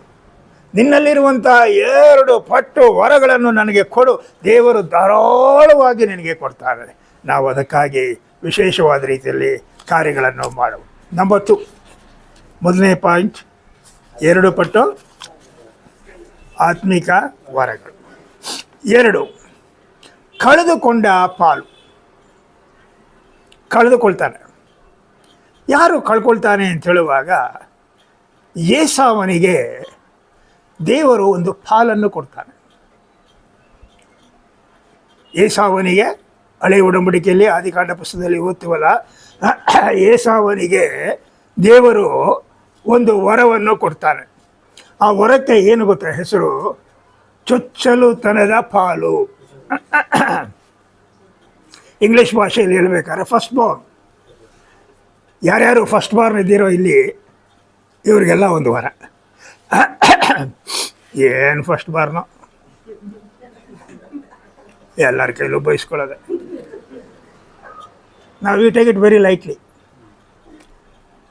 ನಿನ್ನಲ್ಲಿರುವಂಥ 2 ಪಟ್ಟು ವರಗಳನ್ನು ನನಗೆ ಕೊಡು. ದೇವರು ಧಾರಾಳವಾಗಿ ನಿನಗೆ ಕೊಡ್ತಾರೆ. ನಾವು ಅದಕ್ಕಾಗಿ ವಿಶೇಷವಾದ ರೀತಿಯಲ್ಲಿ ಕಾರ್ಯಗಳನ್ನು ಮಾಡುವ. ನಂಬರ್ 2, ಮೊದಲನೇ ಪಾಯಿಂಟ್, 2 ಪಟ್ಟು ಆತ್ಮಿಕ ವರಗಳು. 2, ಕಳೆದುಕೊಂಡ ಪಾಲು. ಕಳೆದುಕೊಳ್ತಾನೆ. ಯಾರು ಕಳ್ಕೊಳ್ತಾನೆ ಅಂತ ಹೇಳುವಾಗ, ಏಸಾವನಿಗೆ ದೇವರು ಒಂದು ಪಾಲನ್ನು ಕೊಡ್ತಾನೆ. ಏಸಾವನಿಗೆ ಹಳೆಯ ಒಡಂಬಡಿಕೆಯಲ್ಲಿ ಆದಿಕಾಂಡ ಪುಸ್ತಕದಲ್ಲಿ ಓದ್ತೀವಲ್ಲ, ಏಸಾವನಿಗೆ ದೇವರು ಒಂದು ವರವನ್ನು ಕೊಡ್ತಾನೆ. ಆ ವರಕ್ಕೆ ಏನು ಗೊತ್ತಾ ಹೆಸರು? ಚೊಚ್ಚಲುತನದ ಪಾಲು. ಇಂಗ್ಲೀಷ್ ಭಾಷೆಯಲ್ಲಿ ಹೇಳ್ಬೇಕಾದ್ರೆ ಫಸ್ಟ್ ಬಾರ್ನ್. ಯಾರ್ಯಾರು ಫಸ್ಟ್ ಬಾರ್ನ್ ಇದ್ದೀರೋ ಇಲ್ಲಿ, ಇವರಿಗೆಲ್ಲ ಒಂದು ವರ. ಏನು ಫಸ್ಟ್ ಬಾರ್ನು, ಎಲ್ಲರ ಕೈಲೂ ಬಯಸ್ಕೊಳ್ಳೋದೆ. ನಾವು we take it very lightly.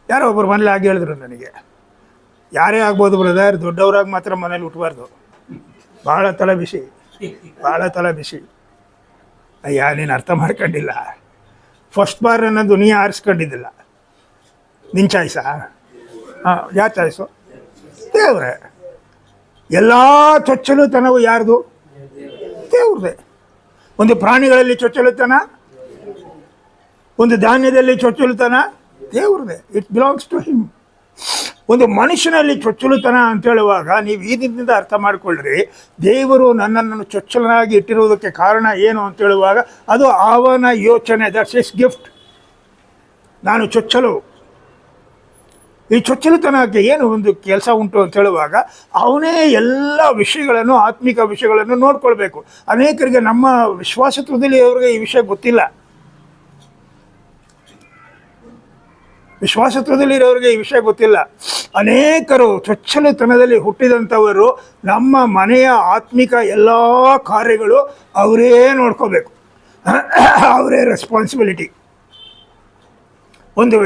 ಯಾರೋ ಒಬ್ಬರು ಮನೇಲಿ ಆಗಿ ಹೇಳಿದ್ರು ನನಗೆ, ಯಾರೇ ಆಗ್ಬೋದು ಬ್ರದರ್, ದೊಡ್ಡವರಾಗಿ ಮಾತ್ರ ಮನೇಲಿ ಹುಟ್ಟಬಾರ್ದು, ಭಾಳ ತಲೆ ಬಿಸಿ, ಭಾಳ ತಲೆ ಬಿಸಿ. ಅಯ್ಯ, ನೀನು ಅರ್ಥ ಮಾಡ್ಕೊಂಡಿಲ್ಲ. ಫಸ್ಟ್ ಬಾರ್ ಅನ್ನೋದು ನೀ ಆರಿಸ್ಕೊಂಡಿದ್ದಿಲ್ಲ, ನಿನ್ನ ಚಾಯ್ಸಾ? ಯಾವ ಚಾಯ್ಸು? ದೇವ್ರೆ. ಎಲ್ಲ ಚೊಚ್ಚಲುತನವು ಯಾರ್ದು? ದೇವ್ರದೇ. ಒಂದು ಪ್ರಾಣಿಗಳಲ್ಲಿ ಚೊಚ್ಚಲುತನ, ಒಂದು ಧಾನ್ಯದಲ್ಲಿ ಚೊಚ್ಚಲುತನ ದೇವ್ರದೇ. It belongs to him. ಒಂದು ಮನುಷ್ಯನಲ್ಲಿ ಚೊಚ್ಚಲುತನ ಅಂತ ಹೇಳುವಾಗ ನೀವು ಈ ದಿನದಿಂದ ಅರ್ಥ ಮಾಡಿಕೊಳ್ಳ್ರಿ, ದೇವರು ನನ್ನನ್ನು ಚೊಚ್ಚಲನಾಗಿ ಇಟ್ಟಿರುವುದಕ್ಕೆ ಕಾರಣ ಏನು ಅಂತ ಹೇಳುವಾಗ ಅದು ಅವನ ಯೋಚನೆ. That's his gift. ನಾನು ಚೊಚ್ಚಲು. ಈ ಚೊಚ್ಚಲುತನಕ್ಕೆ ಏನು ಒಂದು ಕೆಲಸ ಉಂಟು ಅಂತ ಹೇಳುವಾಗ ಅವನೇ ಎಲ್ಲ ವಿಷಯಗಳನ್ನು, ಆತ್ಮಿಕ ವಿಷಯಗಳನ್ನು ನೋಡ್ಕೊಳ್ಬೇಕು. ಅನೇಕರಿಗೆ ನಮ್ಮ ವಿಶ್ವಾಸತ್ವದಲ್ಲಿ ಅವರಿಗೆ ಈ ವಿಷಯ ಗೊತ್ತಿಲ್ಲ. ವಿಶ್ವಾಸತ್ವದಲ್ಲಿರೋರಿಗೆ ಈ ವಿಷಯ ಗೊತ್ತಿಲ್ಲ. ಅನೇಕರು ಚೊಚ್ಚಲುತನದಲ್ಲಿ ಹುಟ್ಟಿದಂಥವರು ನಮ್ಮ ಮನೆಯ ಆತ್ಮಿಕ ಎಲ್ಲ ಕಾರ್ಯಗಳು ಅವರೇ ನೋಡ್ಕೋಬೇಕು, ಅವರೇ ರೆಸ್ಪಾನ್ಸಿಬಿಲಿಟಿ. ಒಂದು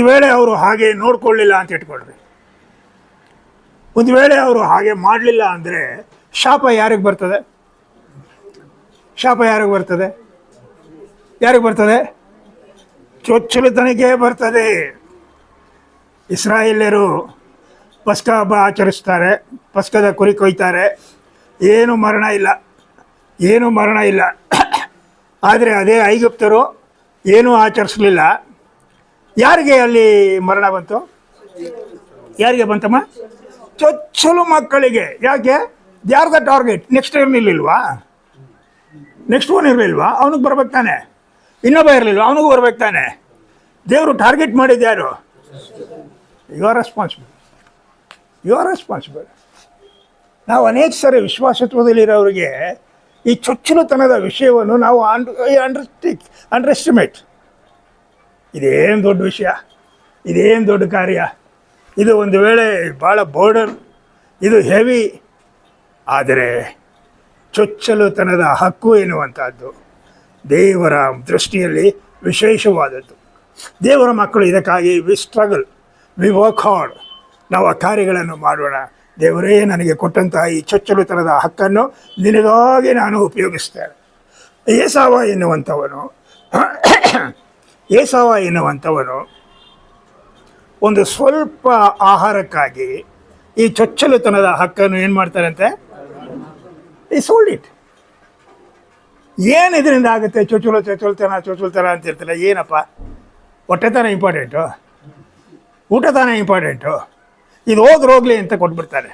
ವೇಳೆ ಅವರು ಹಾಗೆ ನೋಡ್ಕೊಳ್ಳಿಲ್ಲ ಅಂತ ಇಟ್ಕೊಳ್ರಿ, ಒಂದು ವೇಳೆ ಅವರು ಹಾಗೆ ಮಾಡಲಿಲ್ಲ ಅಂದರೆ ಶಾಪ ಯಾರಿಗೆ ಬರ್ತದೆ? ಶಾಪ ಯಾರಿಗೆ ಬರ್ತದೆ? ಯಾರಿಗೆ ಬರ್ತದೆ? ಚೊಚ್ಚಲುತನಕ್ಕೆ ಬರ್ತದೆ. ಇಸ್ರಾಯೇಲ್ಯರು ಪಸ್ಕ ಹಬ್ಬ ಆಚರಿಸ್ತಾರೆ, ಪಸ್ಕದ ಕುರಿ ಕೊಯ್ತಾರೆ, ಏನು ಮರಣ ಇಲ್ಲ. ಆದರೆ ಅದೇ ಐಗುಪ್ತರು ಏನೂ ಆಚರಿಸಲಿಲ್ಲ. ಯಾರಿಗೆ ಅಲ್ಲಿ ಮರಣ ಬಂತು? ಯಾರಿಗೆ ಬಂತಮ್ಮ? ಚೊಚ್ಚಲು ಮಕ್ಕಳಿಗೆ. ಯಾಕೆ? They are the target. Next ಇರಲಿಲ್ವಾ? ನೆಕ್ಸ್ಟ್ ಒನ್ ಇರಲಿಲ್ವಾ? ಅವನಿಗೆ ಬರ್ಬೇಕು ತಾನೆ. ಇನ್ನೊಬ್ಬ ಇರಲಿಲ್ವಾ? ಅವನಿಗೂ ಬರ್ಬೇಕು ತಾನೆ. ದೇವರು ಟಾರ್ಗೆಟ್ ಮಾಡಿದ್ದು ಯಾರು? You are responsible. You are responsible. ನಾವು ಅನೇಕ ಸಾರಿ ವಿಶ್ವಾಸತ್ವದಲ್ಲಿರೋರಿಗೆ ಈ ಚೊಚ್ಚಲುತನದ ವಿಷಯವನ್ನು ನಾವು ಅಂಡರ್ ಎಸ್ಟಿಮೇಟ್. ಇದೇನು ದೊಡ್ಡ ವಿಷಯ, ಇದೇನು ದೊಡ್ಡ ಕಾರ್ಯ, ಇದು ಒಂದು ವೇಳೆ ಭಾಳ ಬೋರ್ಡನ್, ಇದು ಹೆವಿ. ಆದರೆ ಚೊಚ್ಚಲುತನದ ಹಕ್ಕು ಎನ್ನುವಂಥದ್ದು ದೇವರ ದೃಷ್ಟಿಯಲ್ಲಿ ವಿಶೇಷವಾದದ್ದು. ದೇವರ ಮಕ್ಕಳು ಇದಕ್ಕಾಗಿ we struggle, we work hard. ನಾವು ಆ ಕಾರ್ಯಗಳನ್ನು ಮಾಡೋಣ. ದೇವರೇ ನನಗೆ ಕೊಟ್ಟಂತಹ ಈ ಚೊಚ್ಚಲುತನದ ಹಕ್ಕನ್ನು ನಿನಗಾಗಿ ನಾನು ಉಪಯೋಗಿಸ್ತೇನೆ. ಏಸಾವ ಎನ್ನುವಂಥವನು ಒಂದು ಸ್ವಲ್ಪ ಆಹಾರಕ್ಕಾಗಿ ಈ ಚೊಚ್ಚಲುತನದ ಹಕ್ಕನ್ನು ಏನು ಮಾಡ್ತಾರಂತೆ? ಈ ಸೋಲ್ಡ್ ಇಟ್. ಏನು ಇದರಿಂದ ಆಗುತ್ತೆ? ಚೊಚ್ಚಲುತನ ಅಂತಿರ್ತಾರೆ. ಏನಪ್ಪ, ಹೊಟ್ಟೆತನ ಇಂಪಾರ್ಟೆಂಟು? ಊಟತನ ಇಂಪಾರ್ಟೆಂಟು? ಇದು ಹೋಗ್ಲಿ ಅಂತ ಕೊಟ್ಬಿಡ್ತಾನೆ.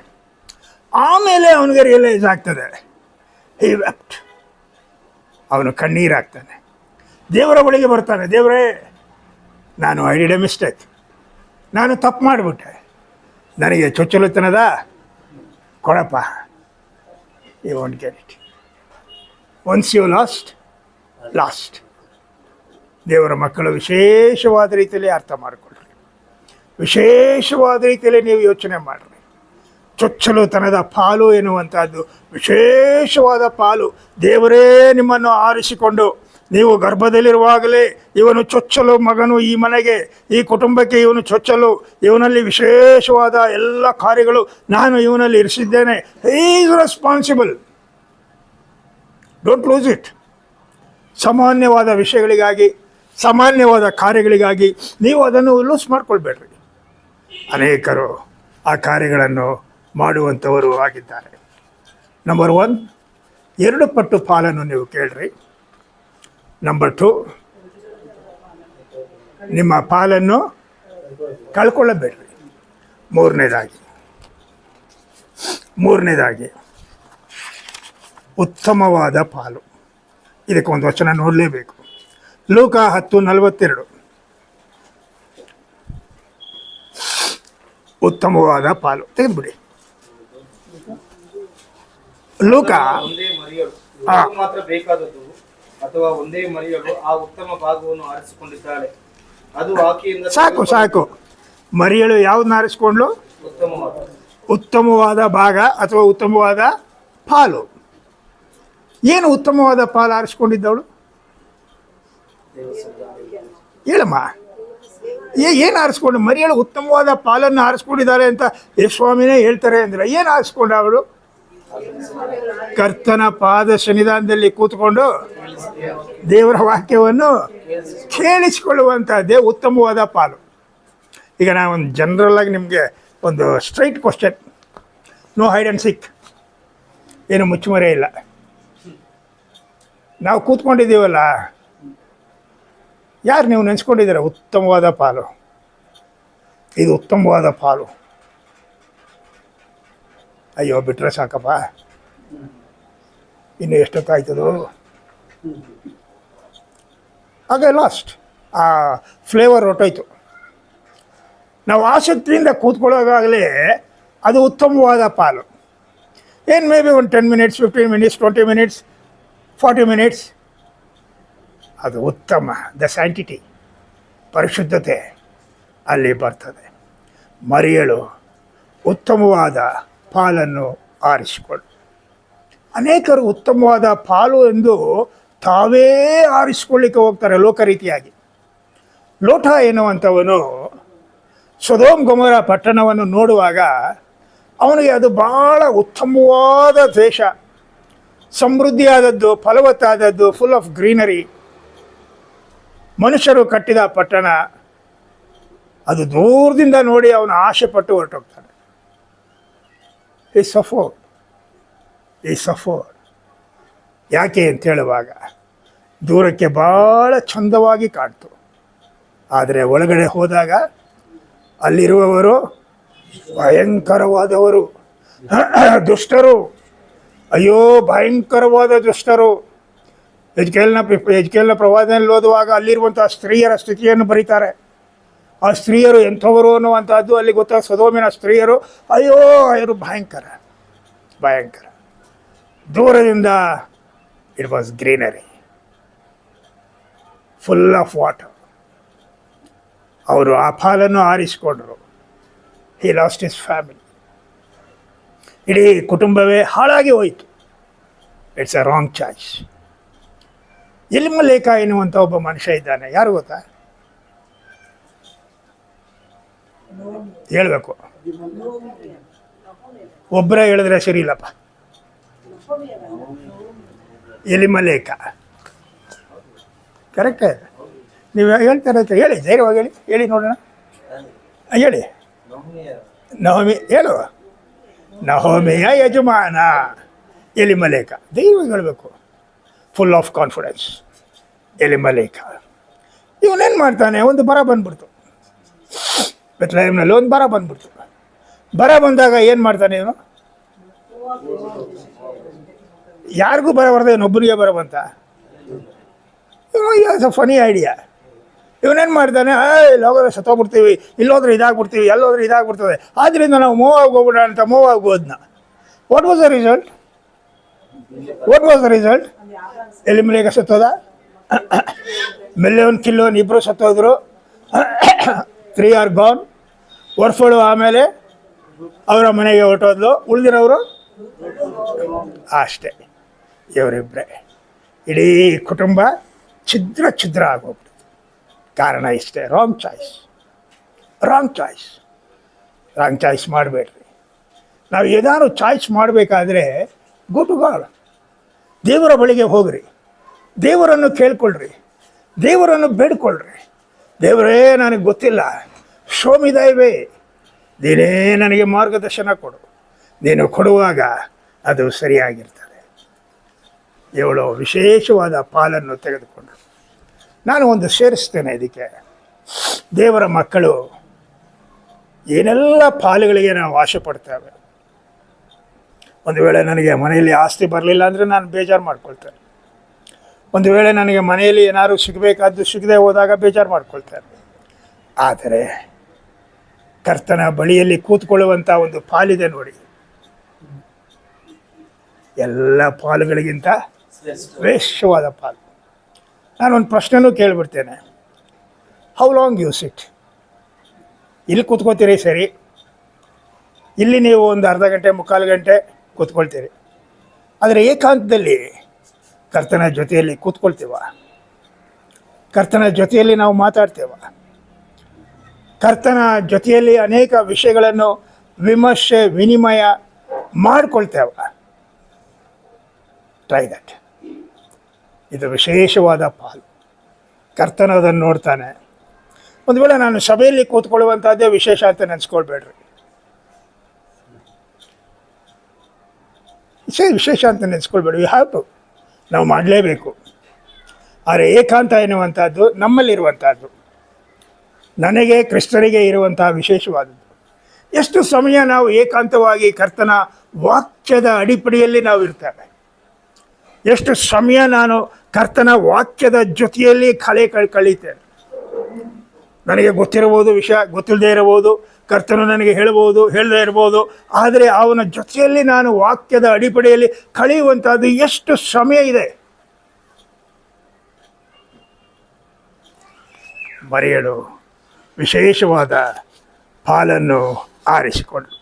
ಆಮೇಲೆ ಅವನಿಗೆ ರಿಯಲೈಸ್ ಆಗ್ತದೆ. ಹಿ ವೆಪ್ಟ್. ಅವನು ಕಣ್ಣೀರಾಗ್ತಾನೆ. ದೇವರ ಬಳಿಗೆ ಬರ್ತಾನೆ. ದೇವರೇ, ನಾನು ಐ ಡಿಡ್ ಎ ಮಿಸ್ಟೇಕ್, ನಾನು ತಪ್ಪು ಮಾಡಿಬಿಟ್ಟೆ, ನನಗೆ ಚೊಚ್ಚಲುತನದ ಕೊಡಪ್ಪ. You want get it. Once you lost. ದೇವರ ಮಕ್ಕಳು ವಿಶೇಷವಾದ ರೀತಿಯಲ್ಲಿ ಅರ್ಥ ಮಾಡಿಕೊಳ್ಳ್ರಿ. ವಿಶೇಷವಾದ ರೀತಿಯಲ್ಲಿ ನೀವು ಯೋಚನೆ ಮಾಡಿರಿ. ಚೊಚ್ಚಲುತನದ ಪಾಲು ಎನ್ನುವಂಥದ್ದು ವಿಶೇಷವಾದ ಪಾಲು. ದೇವರೇ ನಿಮ್ಮನ್ನು ಆರಿಸಿಕೊಂಡು, ನೀವು ಗರ್ಭದಲ್ಲಿರುವಾಗಲೇ ಇವನು ಚೊಚ್ಚಲು ಮಗನು, ಈ ಮನೆಗೆ, ಈ ಕುಟುಂಬಕ್ಕೆ ಇವನು ಚೊಚ್ಚಲು, ಇವನಲ್ಲಿ ವಿಶೇಷವಾದ ಎಲ್ಲ ಕಾರ್ಯಗಳು ನಾನು ಇವನಲ್ಲಿ ಇರಿಸಿದ್ದೇನೆ. Is responsible. Don't lose it. ಸಾಮಾನ್ಯವಾದ ವಿಷಯಗಳಿಗಾಗಿ, ಸಾಮಾನ್ಯವಾದ ಕಾರ್ಯಗಳಿಗಾಗಿ ನೀವು ಅದನ್ನು ಲೂಸ್ ಮಾಡ್ಕೊಳ್ಬೇಡ್ರಿ. ಅನೇಕರು ಆ ಕಾರ್ಯಗಳನ್ನು ಮಾಡುವಂಥವರು ಆಗಿದ್ದಾರೆ. ನಂಬರ್ 1, 2 ಪಟ್ಟು ಪಾಲನ್ನು ನೀವು ಕೇಳ್ರಿ. ನಂಬರ್ 2, ನಿಮ್ಮ ಪಾಲನ್ನು ಕಳ್ಕೊಳ್ಳಬೇಡ್ರಿ. ಮೂರನೇದಾಗಿ ಉತ್ತಮವಾದ ಪಾಲು. ಇದಕ್ಕೊಂದು ವಚನ ನೋಡಲೇಬೇಕು. ಲೂಕ 10:42. ಉತ್ತಮವಾದ ಪಾಲು ತೆಗೆದುಬಿಡಿ. ಲೂಕ ಒಂದೇ ಮರಿಯಳು ಮಾತ್ರ ಬೇಕಾದದ್ದು, ಅಥವಾ ಒಂದೇ ಮರಿಯಳು ಆ ಉತ್ತಮ ಭಾಗವನ್ನು ಆರಿಸಿಕೊಂಡಿದ್ದಾಳೆ, ಅದು ಆಕೆಯಿಂದ ಸಾಕು. ಮರಿಯಳು ಯಾವ್ದನ್ನ ಆರಿಸ್ಕೊಂಡ್ಲು? ಉತ್ತಮವಾದ ಭಾಗ ಅಥವಾ ಉತ್ತಮವಾದ ಪಾಲು. ಏನು ಉತ್ತಮವಾದ ಪಾಲು ಆರಿಸ್ಕೊಂಡಿದ್ದವಳು? ಹೇಳಮ್ಮ, ಏನು ಆರಿಸ್ಕೊಂಡು? ಮರಿಯಳು ಉತ್ತಮವಾದ ಪಾಲನ್ನು ಆರಿಸ್ಕೊಂಡಿದ್ದಾರೆ ಅಂತ ಯೇಸುಸ್ವಾಮಿನೇ ಹೇಳ್ತಾರೆ ಅಂದರೆ ಏನು ಆರಿಸ್ಕೊಂಡ ಅವಳು? ಕರ್ತನ ಪಾದ ಸನ್ನಿಧಾನದಲ್ಲಿ ಕೂತ್ಕೊಂಡು ದೇವರ ವಾಕ್ಯವನ್ನು ಕೇಳಿಸಿಕೊಳ್ಳುವಂಥದ್ದೇ ಉತ್ತಮವಾದ ಪಾಲು. ಈಗ ನಾನು ಒಂದು ಜನರಲ್ ಆಗಿ ನಿಮಗೆ ಒಂದು straight question, no hide and seek, ಏನು ಮುಚ್ಚುಮರೆ ಇಲ್ಲ. ನಾವು ಕೂತ್ಕೊಂಡಿದ್ದೀವಲ್ಲ, ಯಾರು ನೀವು ನೆನೆಸ್ಕೊಂಡಿದ್ದೀರ? ಉತ್ತಮವಾದ ಪಾಲು, ಇದು ಉತ್ತಮವಾದ ಪಾಲು. ಅಯ್ಯೋ ಬಿಟ್ಟರೆ ಸಾಕಪ್ಪ, ಇನ್ನು ಎಷ್ಟೊತ್ತಾಯ್ತದೋ. ಹಾಗೆ ಲಾಸ್ಟ್ ಆ ಫ್ಲೇವರ್ ಹೊರಟೋಯ್ತು. ನಾವು ಆಸಕ್ತಿಯಿಂದ ಕೂತ್ಕೊಳ್ಳೋವಾಗಲೇ ಅದು ಉತ್ತಮವಾದ ಪಾಲು. ಏನು ಮೇ ಬಿ ಒಂದು 10 ಮಿನಿಟ್ಸ್, 15 ಮಿನಿಟ್ಸ್, 20 ಮಿನಿಟ್ಸ್, 40 ಮಿನಿಟ್ಸ್, ಅದು ಉತ್ತಮ. ದ ಸ್ಯಾಂಟಿಟಿ, ಪರಿಶುದ್ಧತೆ ಅಲ್ಲಿ ಬರ್ತದೆ. ಮರಿಯಳು ಉತ್ತಮವಾದ ಪಾಲನ್ನು ಆರಿಸಿಕೊಳ್ಳು. ಅನೇಕರು ಉತ್ತಮವಾದ ಪಾಲು ಎಂದು ತಾವೇ ಆರಿಸಿಕೊಳ್ಳಿಕ್ಕೆ ಹೋಗ್ತಾರೆ ಲೋಕ ರೀತಿಯಾಗಿ. ಲೋಟ ಎನ್ನುವಂಥವನು ಸೊದೋಮ್ ಗೊಮೋರ ಪಟ್ಟಣವನ್ನು ನೋಡುವಾಗ ಅವನಿಗೆ ಅದು ಭಾಳ ಉತ್ತಮವಾದ ದೇಶ, ಸಮೃದ್ಧಿಯಾದದ್ದು, ಫಲವತ್ತಾದದ್ದು, ಫುಲ್ ಆಫ್ ಗ್ರೀನರಿ, ಮನುಷ್ಯರು ಕಟ್ಟಿದ ಪಟ್ಟಣ. ಅದು ದೂರದಿಂದ ನೋಡಿ ಅವನು ಆಸೆ ಪಟ್ಟು ಹೊರಟೋಗ್ತಾನೆ. ಈ ಸಫೋರ್ಡ್ ಯಾಕೆ ಅಂತ ಹೇಳುವಾಗ ದೂರಕ್ಕೆ ಭಾಳ ಚಂದವಾಗಿ ಕಾಣ್ತು, ಆದರೆ ಒಳಗಡೆ ಹೋದಾಗ ಅಲ್ಲಿರುವವರು ಭಯಂಕರವಾದವರು, ದುಷ್ಟರು, ಅಯ್ಯೋ ಭಯಂಕರವಾದ ದುಷ್ಟರು. ಎಜ್ಕೇಲ್ನ ಪ್ರವಾದನೆಯಲ್ಲಿ ಓದುವಾಗ ಅಲ್ಲಿರುವಂಥ ಸ್ತ್ರೀಯರ ಸ್ಥಿತಿಯನ್ನು ಬರೀತಾರೆ. ಆ ಸ್ತ್ರೀಯರು ಎಂಥವರು ಅನ್ನುವಂಥದ್ದು ಅಲ್ಲಿ ಗೊತ್ತಾಗ. ಸೊದೋಮಿನ ಸ್ತ್ರೀಯರು ಅಯ್ಯೋ ಅವರು ಭಯಂಕರ ಭಯಂಕರ. ದೂರದಿಂದ it was greenery, full of water. ಅವರು ಆ ಪಾಲನ್ನು ಆರಿಸಿಕೊಂಡರು. He lost his family. ಇಡೀ ಕುಟುಂಬವೇ ಹಾಳಾಗಿ ಹೋಯಿತು. It's a wrong choice. Elimelech ಎನ್ನುವಂಥ ಒಬ್ಬ ಮನುಷ್ಯ ಇದ್ದಾನೆ. ಯಾರು ಗೊತ್ತಾ? ಹೇಳಬೇಕು. ಒಬ್ಬರೇ ಹೇಳಿದ್ರೆ ಸರಿ ಇಲ್ಲಪ್ಪ. ಎಲಿಮಲೇಕ ಕರೆಕ್ಟ್. ನೀವು ಹೇಳ್ತಾರೆ ಹೇಳಿ, ಧೈರ್ಯವಾಗಿ ಹೇಳಿ, ಹೇಳಿ ನೋಡೋಣ. ಹೇಳಿ. ನಹೋಮಿ ಹೇಳು. ನಹೋಮಿಯ ಯಜಮಾನ ಎಲಿಮಲೇಕ. ಧೈರ್ಯವಾಗಿ ಹೇಳಬೇಕು, ಫುಲ್ ಆಫ್ ಕಾನ್ಫಿಡೆನ್ಸ್. ಎಲಿಮಲೇಕ ಇವನೇನು ಮಾಡ್ತಾನೆ, ಒಂದು ಬರ ಬಂದ್ಬಿಡ್ತು. ಬೆತ್ಲೆಹೇಮ್ನಲ್ಲಿ ಒಂದು ಬರ ಬಂದ್ಬಿಡ್ತು. ಬರ ಬಂದಾಗ ಏನು ಮಾಡ್ತಾನೆ ಇವನು? ಯಾರಿಗೂ ಬರ ಬರ್ತದೆ, ಇನ್ನೊಬ್ಬರಿಗೆ ಬರ ಬಂತ. ಇವನು ಫನಿ ಐಡಿಯಾ. ಇವನೇನು ಮಾಡ್ತಾನೆ, ಇಲ್ಲೋದ್ರೆ ಸತ್ತೋಗ್ಬಿಡ್ತೀವಿ, ಇಲ್ಲೋದ್ರೆ ಇದಾಗ್ಬಿಡ್ತೀವಿ, ಎಲ್ಲೋದ್ರೆ ಇದಾಗ್ಬಿಡ್ತದೆ, ಆದ್ದರಿಂದ ನಾವು ಮೂವಾಗಿ ಹೋಗ್ಬಿಡೋಣ ಅಂತ ಮೂವಾಗಿ ಹೋದ್ನ. What was the result? What was the result? Elimelech ಸತ್ತೋದ, ಮಿಲ್ಯೋನ್ ಕಿಲ್ಲೋನ್ ಇಬ್ಬರು ಸತ್ತೋದ್ರು. 3 are gone. ಒರ್ಫಳು ಆಮೇಲೆ ಅವರ ಮನೆಗೆ ಹೊರಟೋದ್ಲು. ಉಳಿದಿರೋರು ಅಷ್ಟೇ, ಇವರಿಬ್ಬರೇ. ಇಡೀ ಕುಟುಂಬ ಛಿದ್ರ ಛಿದ್ರ ಆಗೋಗ್ಬಿಡ್ತು. ಕಾರಣ ಇಷ್ಟೇ, wrong choice. Wrong choice. Wrong choice ಮಾಡಬೇಡ್ರಿ. ನಾವು ಏನಾದ್ರು ಚಾಯ್ಸ್ ಮಾಡಬೇಕಾದ್ರೆ ಗೋ ಟು ಗಾಡ್. ದೇವರ ಬಳಿಗೆ ಹೋಗ್ರಿ, ದೇವರನ್ನು ಕೇಳ್ಕೊಳ್ರಿ, ದೇವರನ್ನು ಬೇಡ್ಕೊಳ್ರಿ. ದೇವರೇ ನನಗೆ ಗೊತ್ತಿಲ್ಲ, ಶೋ ಮಿ ದೈ ವೇ. ನೀನೇ ನನಗೆ ಮಾರ್ಗದರ್ಶನ ಕೊಡು. ನೀನು ಕೊಡುವಾಗ ಅದು ಸರಿಯಾಗಿರ್ತದೆ. ಇವಳು ವಿಶೇಷವಾದ ಪಾಲನ್ನು ತೆಗೆದುಕೊಂಡಳು. ನಾನು ಒಂದು ಸೇರಿಸ್ತೇನೆ ಇದಕ್ಕೆ. ದೇವರ ಮಕ್ಕಳು ಏನೆಲ್ಲ ಪಾಲುಗಳಿಗೆ ನಾವು ಆಸೆ ಪಡ್ತೇವೆ. ಒಂದು ವೇಳೆ ನನಗೆ ಮನೆಯಲ್ಲಿ ಆಸ್ತಿ ಬರಲಿಲ್ಲ ಅಂದರೆ ನಾನು ಬೇಜಾರು ಮಾಡ್ಕೊಳ್ತೇನೆ. ಒಂದು ವೇಳೆ ನನಗೆ ಮನೆಯಲ್ಲಿ ಏನಾದ್ರು ಸಿಗಬೇಕಾದ್ದು ಸಿಗದೆ ಹೋದಾಗ ಬೇಜಾರು ಮಾಡ್ಕೊಳ್ತೇನೆ. ಆದರೆ ಕರ್ತನ ಬಳಿಯಲ್ಲಿ ಕೂತ್ಕೊಳ್ಳುವಂಥ ಒಂದು ಪಾಲಿದೆ ನೋಡಿ, ಎಲ್ಲ ಪಾಲುಗಳಿಗಿಂತ ಶ್ರೇಷ್ಠವಾದ ಪಾಲು. ನಾನೊಂದು ಪ್ರಶ್ನೆನೂ ಕೇಳಿಬಿಡ್ತೇನೆ. How long you sit? ಇಲ್ಲಿ ಕೂತ್ಕೋತೀರಿ ಸರಿ, ಇಲ್ಲಿ ನೀವು ಒಂದು ಅರ್ಧ ಗಂಟೆ ಮುಕ್ಕಾಲು ಗಂಟೆ ಕೂತ್ಕೊಳ್ತೀರಿ. ಆದರೆ ಏಕಾಂತದಲ್ಲಿ ಕರ್ತನ ಜೊತೆಯಲ್ಲಿ ಕೂತ್ಕೊಳ್ತೀವ? ಕರ್ತನ ಜೊತೆಯಲ್ಲಿ ನಾವು ಮಾತಾಡ್ತೇವ? ಕರ್ತನ ಜೊತೆಯಲ್ಲಿ ಅನೇಕ ವಿಷಯಗಳನ್ನು ವಿಮರ್ಶೆ ವಿನಿಮಯ ಮಾಡಿಕೊಳ್ತೇವ? Try that. ಇದು ವಿಶೇಷವಾದ ಪಾಲು. ಕರ್ತನ ಅದನ್ನು ನೋಡ್ತಾನೆ. ಒಂದು ವೇಳೆ ನಾನು ಸಭೆಯಲ್ಲಿ ಕೂತ್ಕೊಳ್ಳುವಂಥದ್ದೇ ವಿಶೇಷ ಅಂತ ನೆನೆಸ್ಕೊಳ್ಬೇಡ್ರಿ. ವಿಶೇಷ ಅಂತ ನೆನೆಸ್ಕೊಳ್ಬೇಡಿ. ವಿ ಹ್ಯಾವ್ ಟು, ನಾವು ಮಾಡಲೇಬೇಕು. ಆದರೆ ಏಕಾಂತ ಎನ್ನುವಂಥದ್ದು ನಮ್ಮಲ್ಲಿರುವಂಥದ್ದು, ನನಗೆ ಕ್ರಿಸ್ತನಿಗೆ ಇರುವಂಥ ವಿಶೇಷವಾದದ್ದು. ಎಷ್ಟು ಸಮಯ ನಾವು ಏಕಾಂತವಾಗಿ ಕರ್ತನ ವಾಕ್ಯದ ಅಡಿಪಡಿಯಲ್ಲಿ ನಾವು ಇರ್ತೇವೆ. ಎಷ್ಟು ಸಮಯ ನಾನು ಕರ್ತನ ವಾಕ್ಯದ ಜೊತೆಯಲ್ಲಿ ಕಳೀತೇನೆ. ನನಗೆ ಗೊತ್ತಿರಬಹುದು ವಿಷಯ, ಗೊತ್ತಿಲ್ಲದೆ ಇರಬಹುದು. ಕರ್ತನು ನನಗೆ ಹೇಳ್ಬೋದು, ಹೇಳದೇ ಇರ್ಬೋದು. ಆದರೆ ಅವನ ಜೊತೆಯಲ್ಲಿ ನಾನು ವಾಕ್ಯದ ಅಡಿಪಡೆಯಲ್ಲಿ ಕಳೆಯುವಂಥದ್ದು ಎಷ್ಟು ಸಮಯ ಇದೆ. ಮರಿಯಳು ವಿಶೇಷವಾದ ಪಾಲನ್ನು ಆರಿಸಿಕೊಂಡಳು.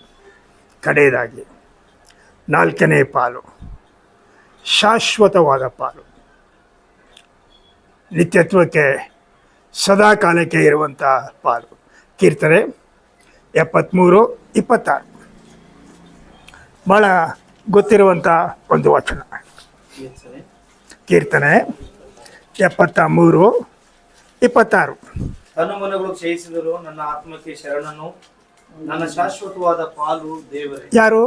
ಕಡೆಯದಾಗಿ 4ನೇ ಪಾಲು, ಶಾಶ್ವತವಾದ ಪಾಲು. ನಿತ್ಯತ್ವಕ್ಕೆ ಸದಾಕಾಲಕ್ಕೆ ಇರುವಂಥ ಪಾಲು. ಕೀರ್ತನೆ 73:26 ಭಾಳ ಗೊತ್ತಿರುವಂಥ ಒಂದು ವಚನ. ಕೀರ್ತನೆ 73:26. ತನುಮನಗಳು ಕ್ಷಯಿಸಿದರು, ನನ್ನ ಆತ್ಮಕ್ಕೆ ಶರಣನು, ನನ್ನ ಶಾಶ್ವತವಾದ ಪಾಲು ದೇವರೇ. ಯಾರು?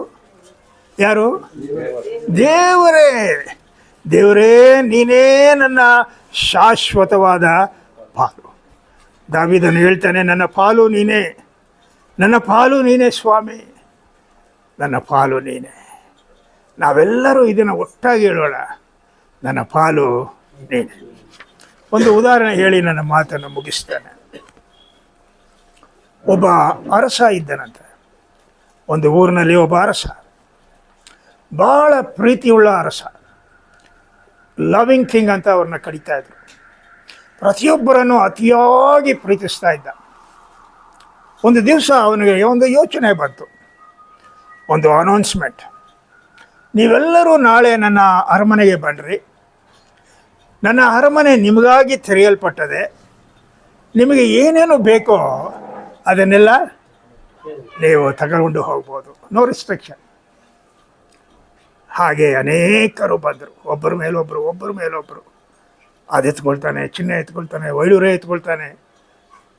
ದೇವರೇ. ದೇವರೇ, ನೀನೇ ನನ್ನ ಶಾಶ್ವತವಾದ ಪಾಲು. ದಾವೀದನು ಹೇಳ್ತಾನೆ, ನನ್ನ ಪಾಲು ನೀನೇ, ನನ್ನ ಪಾಲು ನೀನೇ ಸ್ವಾಮಿ, ನನ್ನ ಪಾಲು ನೀನೇ. ನಾವೆಲ್ಲರೂ ಇದನ್ನು ಒಟ್ಟಾಗಿ ಹೇಳೋಣ, ನನ್ನ ಪಾಲು ನೀನೆ. ಒಂದು ಉದಾಹರಣೆ ಹೇಳಿ ನನ್ನ ಮಾತನ್ನು ಮುಗಿಸ್ತೇನೆ. ಒಬ್ಬ ಅರಸ ಇದ್ದನಂತೆ. ಒಂದು ಊರಿನಲ್ಲಿ ಒಬ್ಬ ಅರಸ, ಭಾಳ ಪ್ರೀತಿಯುಳ್ಳ ಅರಸ, ಲವಿಂಗ್ ಕಿಂಗ್ ಅಂತ ಅವ್ರನ್ನ ಕರೀತಾ ಇದ್ರು. ಪ್ರತಿಯೊಬ್ಬರನ್ನು ಅತಿಯಾಗಿ ಪ್ರೀತಿಸ್ತಾ ಇದ್ದ. ಒಂದು ದಿವಸ ಅವನಿಗೆ ಒಂದು ಯೋಚನೆ ಬಂತು, ಒಂದು ಅನೌನ್ಸ್ಮೆಂಟ್. ನೀವೆಲ್ಲರೂ ನಾಳೆ ನನ್ನ ಅರಮನೆಗೆ ಬನ್ನಿರಿ, ನನ್ನ ಅರಮನೆ ನಿಮಗಾಗಿ ತೆರೆಯಲ್ಪಟ್ಟದೆ, ನಿಮಗೆ ಏನೇನು ಬೇಕೋ ಅದನ್ನೆಲ್ಲ ನೀವು ತಗೊಂಡು ಹೋಗ್ಬೋದು, ನೋ ರಿಸ್ಟ್ರಿಕ್ಷನ್. ಹಾಗೆ ಅನೇಕರು ಬಂದರು, ಒಬ್ಬರ ಮೇಲೊಬ್ಬರು. ಅದು ಎತ್ಕೊಳ್ತಾನೆ, ಚಿನ್ನ ಎತ್ಕೊಳ್ತಾನೆ, ವೈಡೂರ್ಯ ಎತ್ಕೊಳ್ತಾನೆ,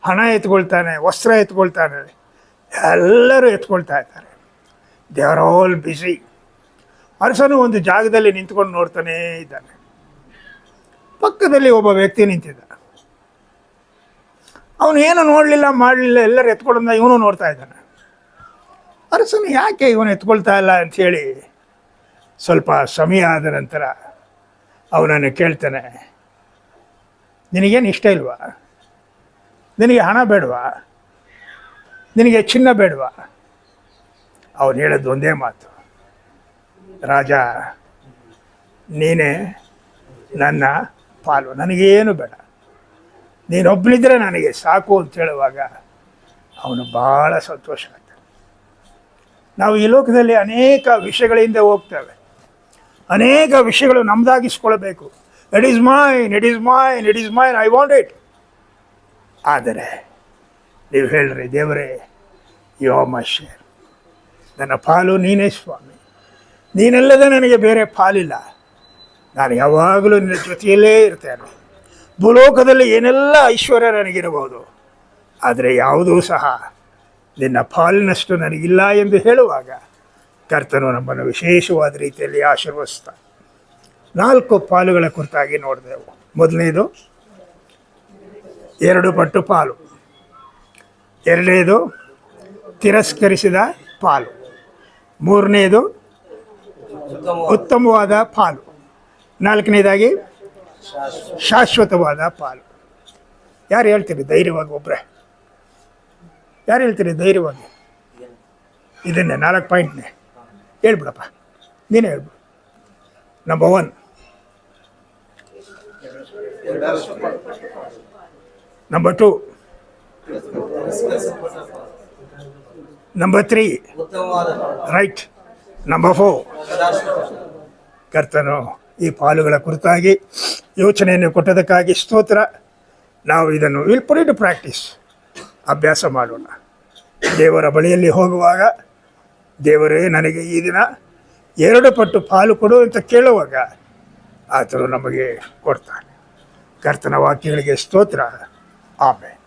ಹಣ ಎತ್ಕೊಳ್ತಾನೆ, ವಸ್ತ್ರ ಎತ್ಕೊಳ್ತಾನೆ, ಎಲ್ಲರೂ ಎತ್ಕೊಳ್ತಾ ಇದ್ದಾರೆ. They are all busy. ಅರಸನು ಒಂದು ಜಾಗದಲ್ಲಿ ನಿಂತ್ಕೊಂಡು ನೋಡ್ತಾನೇ ಇದ್ದಾನೆ. ಪಕ್ಕದಲ್ಲಿ ಒಬ್ಬ ವ್ಯಕ್ತಿ ನಿಂತಿದ್ದ. ಅವನು ಏನು ನೋಡಲಿಲ್ಲ, ಮಾಡಲಿಲ್ಲ, ಎಲ್ಲರೂ ಎತ್ಕೊಳ್ಳೋದ ಇವನು ನೋಡ್ತಾ ಇದ್ದಾನೆ. ಅರಸನು ಯಾಕೆ ಇವನು ಎತ್ಕೊಳ್ತಾ ಇಲ್ಲ ಅಂಥೇಳಿ ಸ್ವಲ್ಪ ಸಮಯ ಆದ ನಂತರ ಅವನನ್ನು ಕೇಳ್ತಾನೆ, ನಿನಗೇನು ಇಷ್ಟ ಇಲ್ವಾ? ನಿನಗೆ ಹಣ ಬೇಡವಾ? ನಿನಗೆ ಚಿನ್ನ ಬೇಡವಾ? ಅವನು ಹೇಳೋದು ಒಂದೇ ಮಾತು, ರಾಜ, ನೀನೇ ನನ್ನ ಪಾಲು, ನನಗೇನು ಬೇಡ, ನೀನೊಬ್ಬನಿದ್ರೆ ನನಗೆ ಸಾಕು ಅಂತ ಹೇಳುವಾಗ ಅವನು ಭಾಳ ಸಂತೋಷ ಆಗ್ತಾನೆ. ನಾವು ಈ ಲೋಕದಲ್ಲಿ ಅನೇಕ ವಿಷಯಗಳಿಂದ ಹೋಗ್ತೇವೆ, ಅನೇಕ ವಿಷಯಗಳು ನಮ್ಮದಾಗಿಸ್ಕೊಳ್ಬೇಕು. It is mine, it is mine, it is mine, I want it. ಆದರೆ ನೀವು ಹೇಳ್ರಿ, ದೇವರೇ, ಯು ಆರ್ ಮೈ ಶೇರ್, ನನ್ನ ಪಾಲು ನೀನೇ ಸ್ವಾಮಿ, ನೀನೆಲ್ಲದೆ ನನಗೆ ಬೇರೆ ಪಾಲಿಲ್ಲ, ನಾನು ಯಾವಾಗಲೂ ನಿನ್ನ ಜೊತೆಯಲ್ಲೇ ಇರ್ತೇನೆ. ಭೂಲೋಕದಲ್ಲಿ ಏನೆಲ್ಲ ಐಶ್ವರ್ಯ ನನಗಿರಬಹುದು, ಆದರೆ ಯಾವುದೂ ಸಹ ನಿನ್ನ ಪಾಲಿನಷ್ಟು ನನಗಿಲ್ಲ ಎಂದು ಹೇಳುವಾಗ ಕರ್ತನು ನಮ್ಮನ್ನು ವಿಶೇಷವಾದ ರೀತಿಯಲ್ಲಿ ಆಶೀರ್ವದಿಸ್ತಾನೆ. 4 ಪಾಲುಗಳ ಕುರಿತಾಗಿ ನೋಡಿದೆವು. ಮೊದಲನೇದು 2 ಪಟ್ಟು ಪಾಲು, ಎರಡನೇದು ತಿರಸ್ಕರಿಸಿದ ಪಾಲು, ಮೂರನೇದು ಉತ್ತಮವಾದ ಪಾಲು, ನಾಲ್ಕನೇದಾಗಿ ಶಾಶ್ವತವಾದ ಪಾಲು. ಯಾರು ಹೇಳ್ತೀರಿ ಧೈರ್ಯವಾಗಿ? ಒಬ್ಬರೇ ಯಾರು ಹೇಳ್ತೀರಿ ಧೈರ್ಯವಾಗಿ? ಇದನ್ನೇ 4 ಪಾಯಿಂಟ್ನೇ ಹೇಳ್ಬಿಡಪ್ಪ, ನೀನೇ ಹೇಳ್ಬಿಡು. Number 1, number 2, number 3, right, number 4. ಕರ್ತನು ಈ ಪಾಲುಗಳ ಕುರಿತಾಗಿ ಯೋಚನೆಯನ್ನು ಕೊಟ್ಟದಕ್ಕಾಗಿ ಸ್ತೋತ್ರ. ನಾವು ಇದನ್ನು will put it to practice, ಅಭ್ಯಾಸ ಮಾಡೋಣ. ದೇವರ ಬಳಿಯಲ್ಲಿ ಹೋಗುವಾಗ, ದೇವರೇ ನನಗೆ ಈ ದಿನ 2 ಪಟ್ಟು ಪಾಲು ಕೊಡು ಅಂತ ಕೇಳುವಾಗ ಆತನು ನಮಗೆ ಕೊಡ್ತಾನೆ. ಕರ್ತನ ವಾಕ್ಯಗಳಿಗೆ ಸ್ತೋತ್ರ. ಆಮೇಲೆ